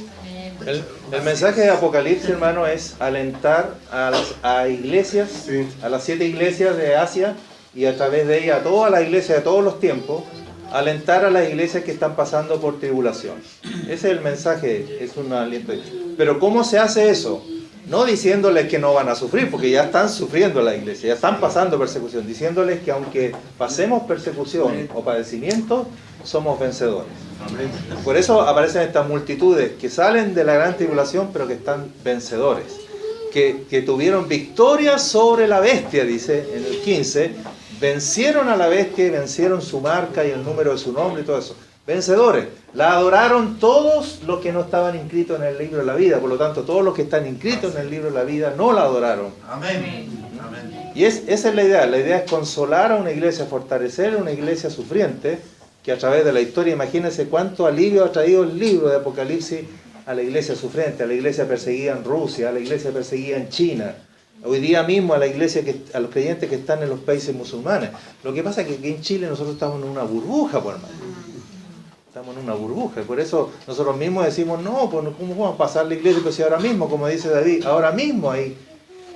El mensaje de Apocalipsis, hermano, es alentar a iglesias, sí, a las 7 iglesias de Asia, y a través de ella a todas las iglesias de todos los tiempos, alentar a las iglesias que están pasando por tribulación. Ese es el mensaje, es un aliento. Pero ¿cómo se hace eso? No diciéndoles que no van a sufrir, porque ya están sufriendo la iglesia, ya están pasando persecución, diciéndoles que aunque pasemos persecución o padecimiento, somos vencedores. Por eso aparecen estas multitudes que salen de la gran tribulación, pero que están vencedores, que tuvieron victoria sobre la bestia, dice en el 15, vencieron a la bestia y vencieron su marca y el número de su nombre y todo eso. Vencedores. La adoraron todos los que no estaban inscritos en el libro de la vida. Por lo tanto, todos los que están inscritos en el libro de la vida no la adoraron. Amén. Amén. Y esa es la idea. La idea es consolar a una iglesia, fortalecer a una iglesia sufriente, que a través de la historia, imagínense cuánto alivio ha traído el libro de Apocalipsis a la iglesia sufriente, a la iglesia perseguida en Rusia, a la iglesia perseguida en China. Hoy día mismo a la iglesia, a los creyentes que están en los países musulmanes. Lo que pasa es que aquí en Chile nosotros estamos en una burbuja, por hermano. Estamos en una burbuja, y por eso nosotros mismos decimos, no, pues ¿cómo vamos a pasar la iglesia? Pues si ahora mismo, como dice David, ahora mismo hay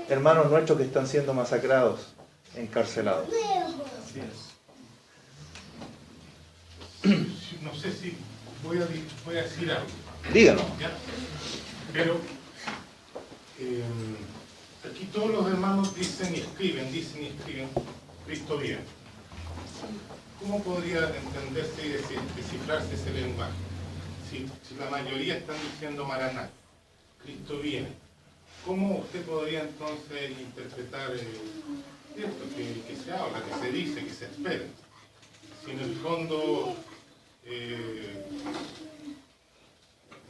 hermanos nuestros que están siendo masacrados, encarcelados. Así es. No sé si voy a decir algo. Díganos. ¿Ya? Pero aquí todos los hermanos dicen y escriben, Cristo viene. ¿Cómo podría entenderse y descifrarse ese lenguaje? Si la mayoría están diciendo Maranatha, Cristo viene, ¿cómo usted podría entonces interpretar esto que se habla, que se dice, que se espera? Si en el fondo,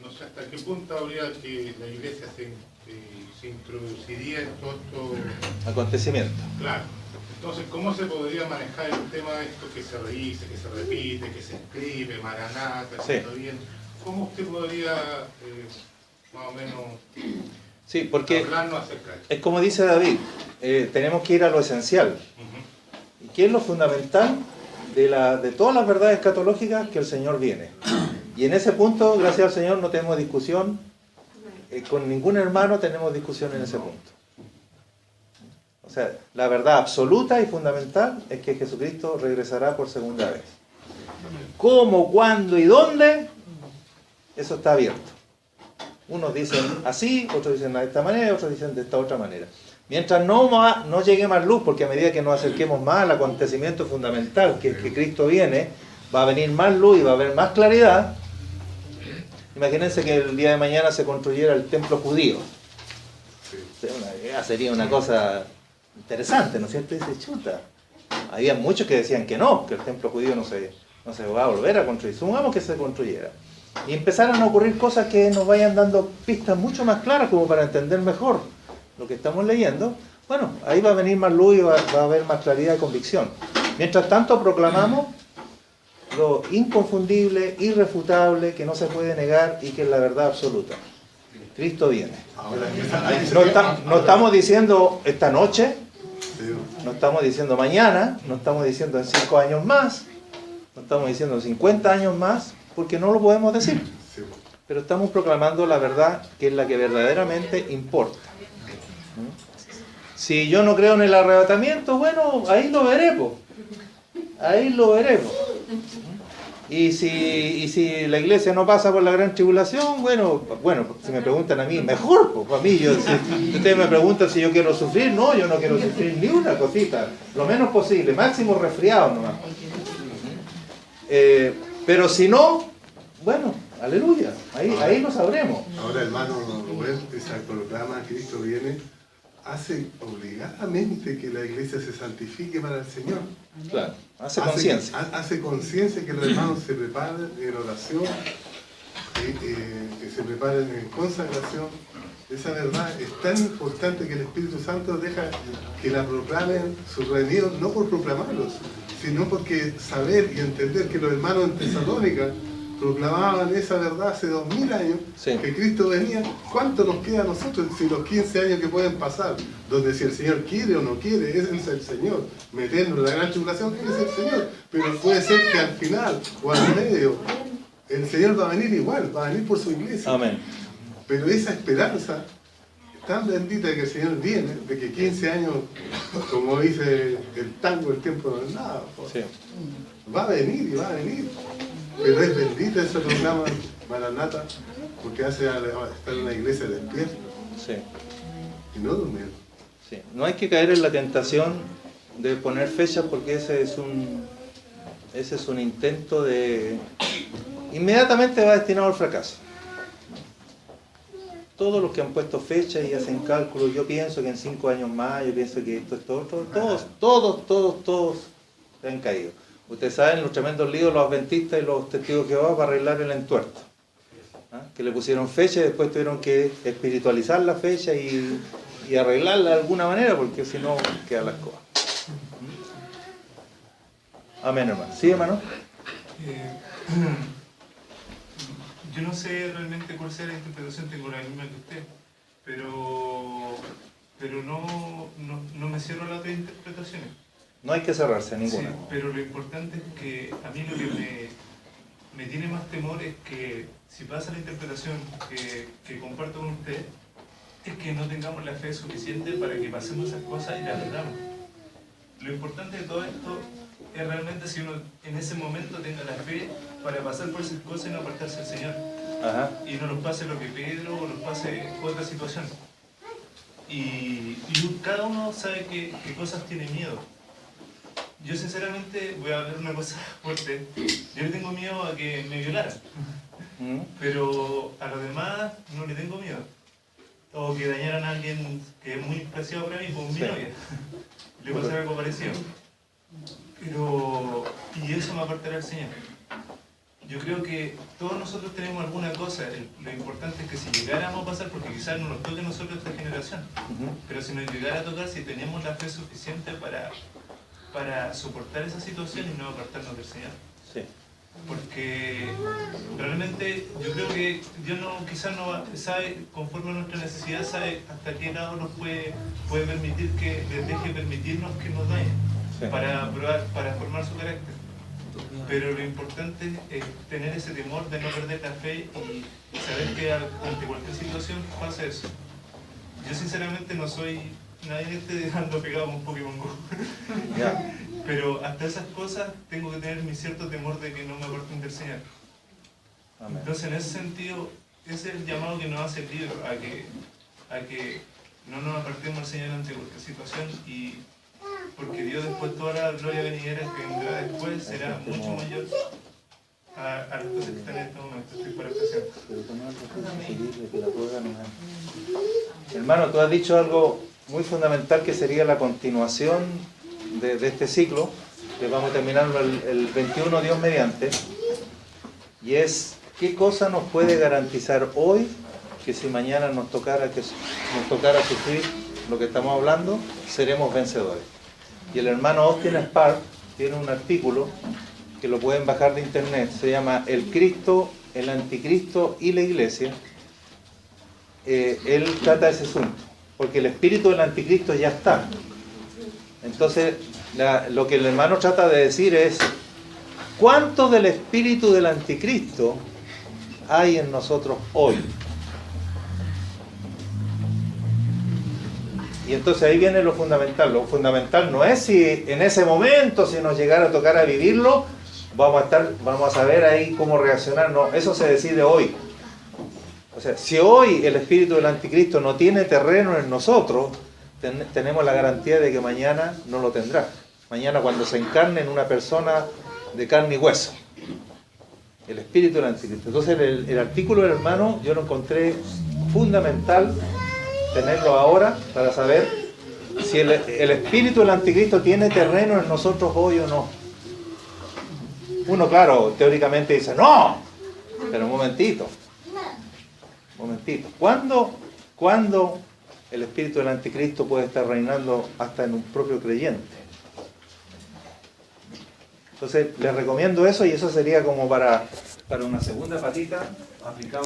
no sé hasta qué punto habría que la iglesia se introduciría en todo esto... Acontecimiento. Claro. Entonces, ¿cómo se podría manejar el tema de esto que se dice, que se repite, que se escribe, Maranatha, sí, bien? ¿cómo usted podría más o menos Sí, porque hablarnos acerca de esto? es como dice David, tenemos que ir a lo esencial. ¿Y qué es lo fundamental de todas las verdades escatológicas? Que el Señor viene. Y en ese punto, gracias al Señor, no tenemos discusión. Con ningún hermano tenemos discusión en ese punto. O sea, la verdad absoluta y fundamental es que Jesucristo regresará por segunda vez. ¿Cómo, cuándo y dónde? Eso está abierto. Unos dicen así, otros dicen de esta manera, otros dicen de esta otra manera. Mientras no llegue más luz, porque a medida que nos acerquemos más al acontecimiento fundamental, que es que Cristo viene, va a venir más luz y va a haber más claridad. Imagínense que el día de mañana se construyera el templo judío. Sería una cosa interesante, ¿no es cierto? Y dice, chuta. Había muchos que decían que no, que el templo judío no se va a volver a construir. Supongamos que se construyera. Y empezaron a ocurrir cosas que nos vayan dando pistas mucho más claras como para entender mejor lo que estamos leyendo. Bueno, ahí va a venir más luz y va a haber más claridad y convicción. Mientras tanto proclamamos lo inconfundible, irrefutable, que no se puede negar y que es la verdad absoluta. Cristo viene. No estamos diciendo esta noche, no estamos diciendo mañana, no estamos diciendo en 5 años más, no estamos diciendo en 50 años más, porque no lo podemos decir. Pero estamos proclamando la verdad, que es la que verdaderamente importa. Si yo no creo en el arrebatamiento, bueno, ahí lo veremos. Ahí lo veremos. Y si la iglesia no pasa por la gran tribulación, bueno, si me preguntan a mí, mejor, pues para mí, si ustedes me preguntan si yo quiero sufrir, no, yo no quiero sufrir ni una cosita, lo menos posible, máximo resfriado nomás. Pero si no, bueno, aleluya, ahí lo sabremos. Ahora, hermano Rubén, esa proclama Cristo viene, hace obligadamente que la iglesia se santifique para el Señor. Claro, hace conciencia. Hace conciencia que los hermanos se preparen en oración, que se preparen en consagración. Esa verdad es tan importante que el Espíritu Santo deja que la proclamen sus redimidos, no por proclamarlos, sino porque saber y entender que los hermanos en Tesalónica proclamaban esa verdad hace 2000 años, sí, que Cristo venía. ¿Cuánto nos queda a nosotros si los 15 años que pueden pasar, donde si el Señor quiere o no quiere, ese es el Señor, meternos en la gran tribulación, es el Señor, pero puede ser que al final o al medio el Señor va a venir igual, va a venir por su iglesia. Amén. Pero esa esperanza tan bendita de que el Señor viene, de que 15 años, como dice el tango, el tiempo no es nada, sí, va a venir y va a venir. Pero es bendita ese programa Maranata, porque hace estar en una iglesia despierta. Sí. Y no dormir. Sí. No hay que caer en la tentación de poner fechas, porque ese es un intento de... Inmediatamente va destinado al fracaso. Todos los que han puesto fechas y hacen cálculos, yo pienso que en 5 años más, yo pienso que esto todos se han caído. Ustedes saben los tremendos líos, los adventistas y los testigos de Jehová para arreglar el entuerto. ¿Ah? Que le pusieron fecha y después tuvieron que espiritualizar la fecha y arreglarla de alguna manera, porque si no quedan las cosas. Amén, hermano. ¿Sí, hermano? Yo no sé realmente cuál sea la interpretación, tengo la misma que usted, pero no me cierro a las otras interpretaciones. No hay que cerrarse a ninguna. Sí, pero lo importante es que a mí lo que me tiene más temor es que si pasa la interpretación que comparto con usted, es que no tengamos la fe suficiente para que pasemos esas cosas y las verdamos. Lo importante de todo esto es realmente si uno en ese momento tenga la fe para pasar por esas cosas y no apartarse del Señor. Ajá. Y no nos pase lo que Pedro o nos pase otra situación. Y cada uno sabe qué cosas tiene miedo. Yo sinceramente voy a hablar una cosa fuerte. Yo le tengo miedo a que me violaran. Pero a los demás no le tengo miedo. O que dañaran a alguien que es muy preciado para mí, como mi novia. Le puede hacer algo parecido. Y eso me apartará del Señor. Yo creo que todos nosotros tenemos alguna cosa. Lo importante es que si llegáramos a pasar, porque quizás no nos toque a nosotros esta generación, pero si nos llegara a tocar, si tenemos la fe suficiente para soportar esa situación y no apartarnos del Señor. Sí. porque realmente yo creo que Dios quizás no sabe, conforme a nuestra necesidad, sabe hasta qué grado nos puede permitir que les deje permitirnos que nos dañen, sí, para probar, para formar su carácter. Pero lo importante es tener ese temor de no perder la fe y saber que ante cualquier situación pasa eso. Yo sinceramente no soy nadie ando pegado con un Pokémon Go. Yeah. Pero hasta esas cosas tengo que tener mi cierto temor de que no me aparten del Señor. Amén. Entonces, en ese sentido, ese es el llamado que nos hace el libro, a que no nos apartemos del Señor ante cualquier situación, y porque Dios, después, toda la gloria venidera que vendrá después será mucho mayor a las cosas que están en este momento. Estoy para presente. Hermano, tú has dicho algo muy fundamental, que sería la continuación de este ciclo, que vamos a terminar el 21, Dios mediante, y es: ¿qué cosa nos puede garantizar hoy que si mañana nos tocara sufrir lo que estamos hablando, seremos vencedores? Y el hermano Austin Spark tiene un artículo que lo pueden bajar de internet, se llama El Cristo, el Anticristo y la Iglesia. Él trata ese asunto, porque el espíritu del anticristo ya está. Entonces, lo que el hermano trata de decir es: ¿cuánto del espíritu del anticristo hay en nosotros hoy? Y entonces ahí viene lo fundamental. Lo fundamental no es si en ese momento, si nos llegara a tocar a vivirlo, vamos a saber ahí cómo reaccionar. No, eso se decide hoy. O sea, si hoy el espíritu del anticristo no tiene terreno en nosotros, tenemos la garantía de que mañana no lo tendrá. Mañana, cuando se encarne en una persona de carne y hueso, el espíritu del anticristo. Entonces el artículo del hermano yo lo encontré fundamental tenerlo ahora para saber si el espíritu del anticristo tiene terreno en nosotros hoy o no. Uno, claro, teóricamente dice no, pero un momentito. ¿Cuándo el espíritu del anticristo puede estar reinando hasta en un propio creyente? Entonces les recomiendo eso, y eso sería como para una segunda patita aplicada.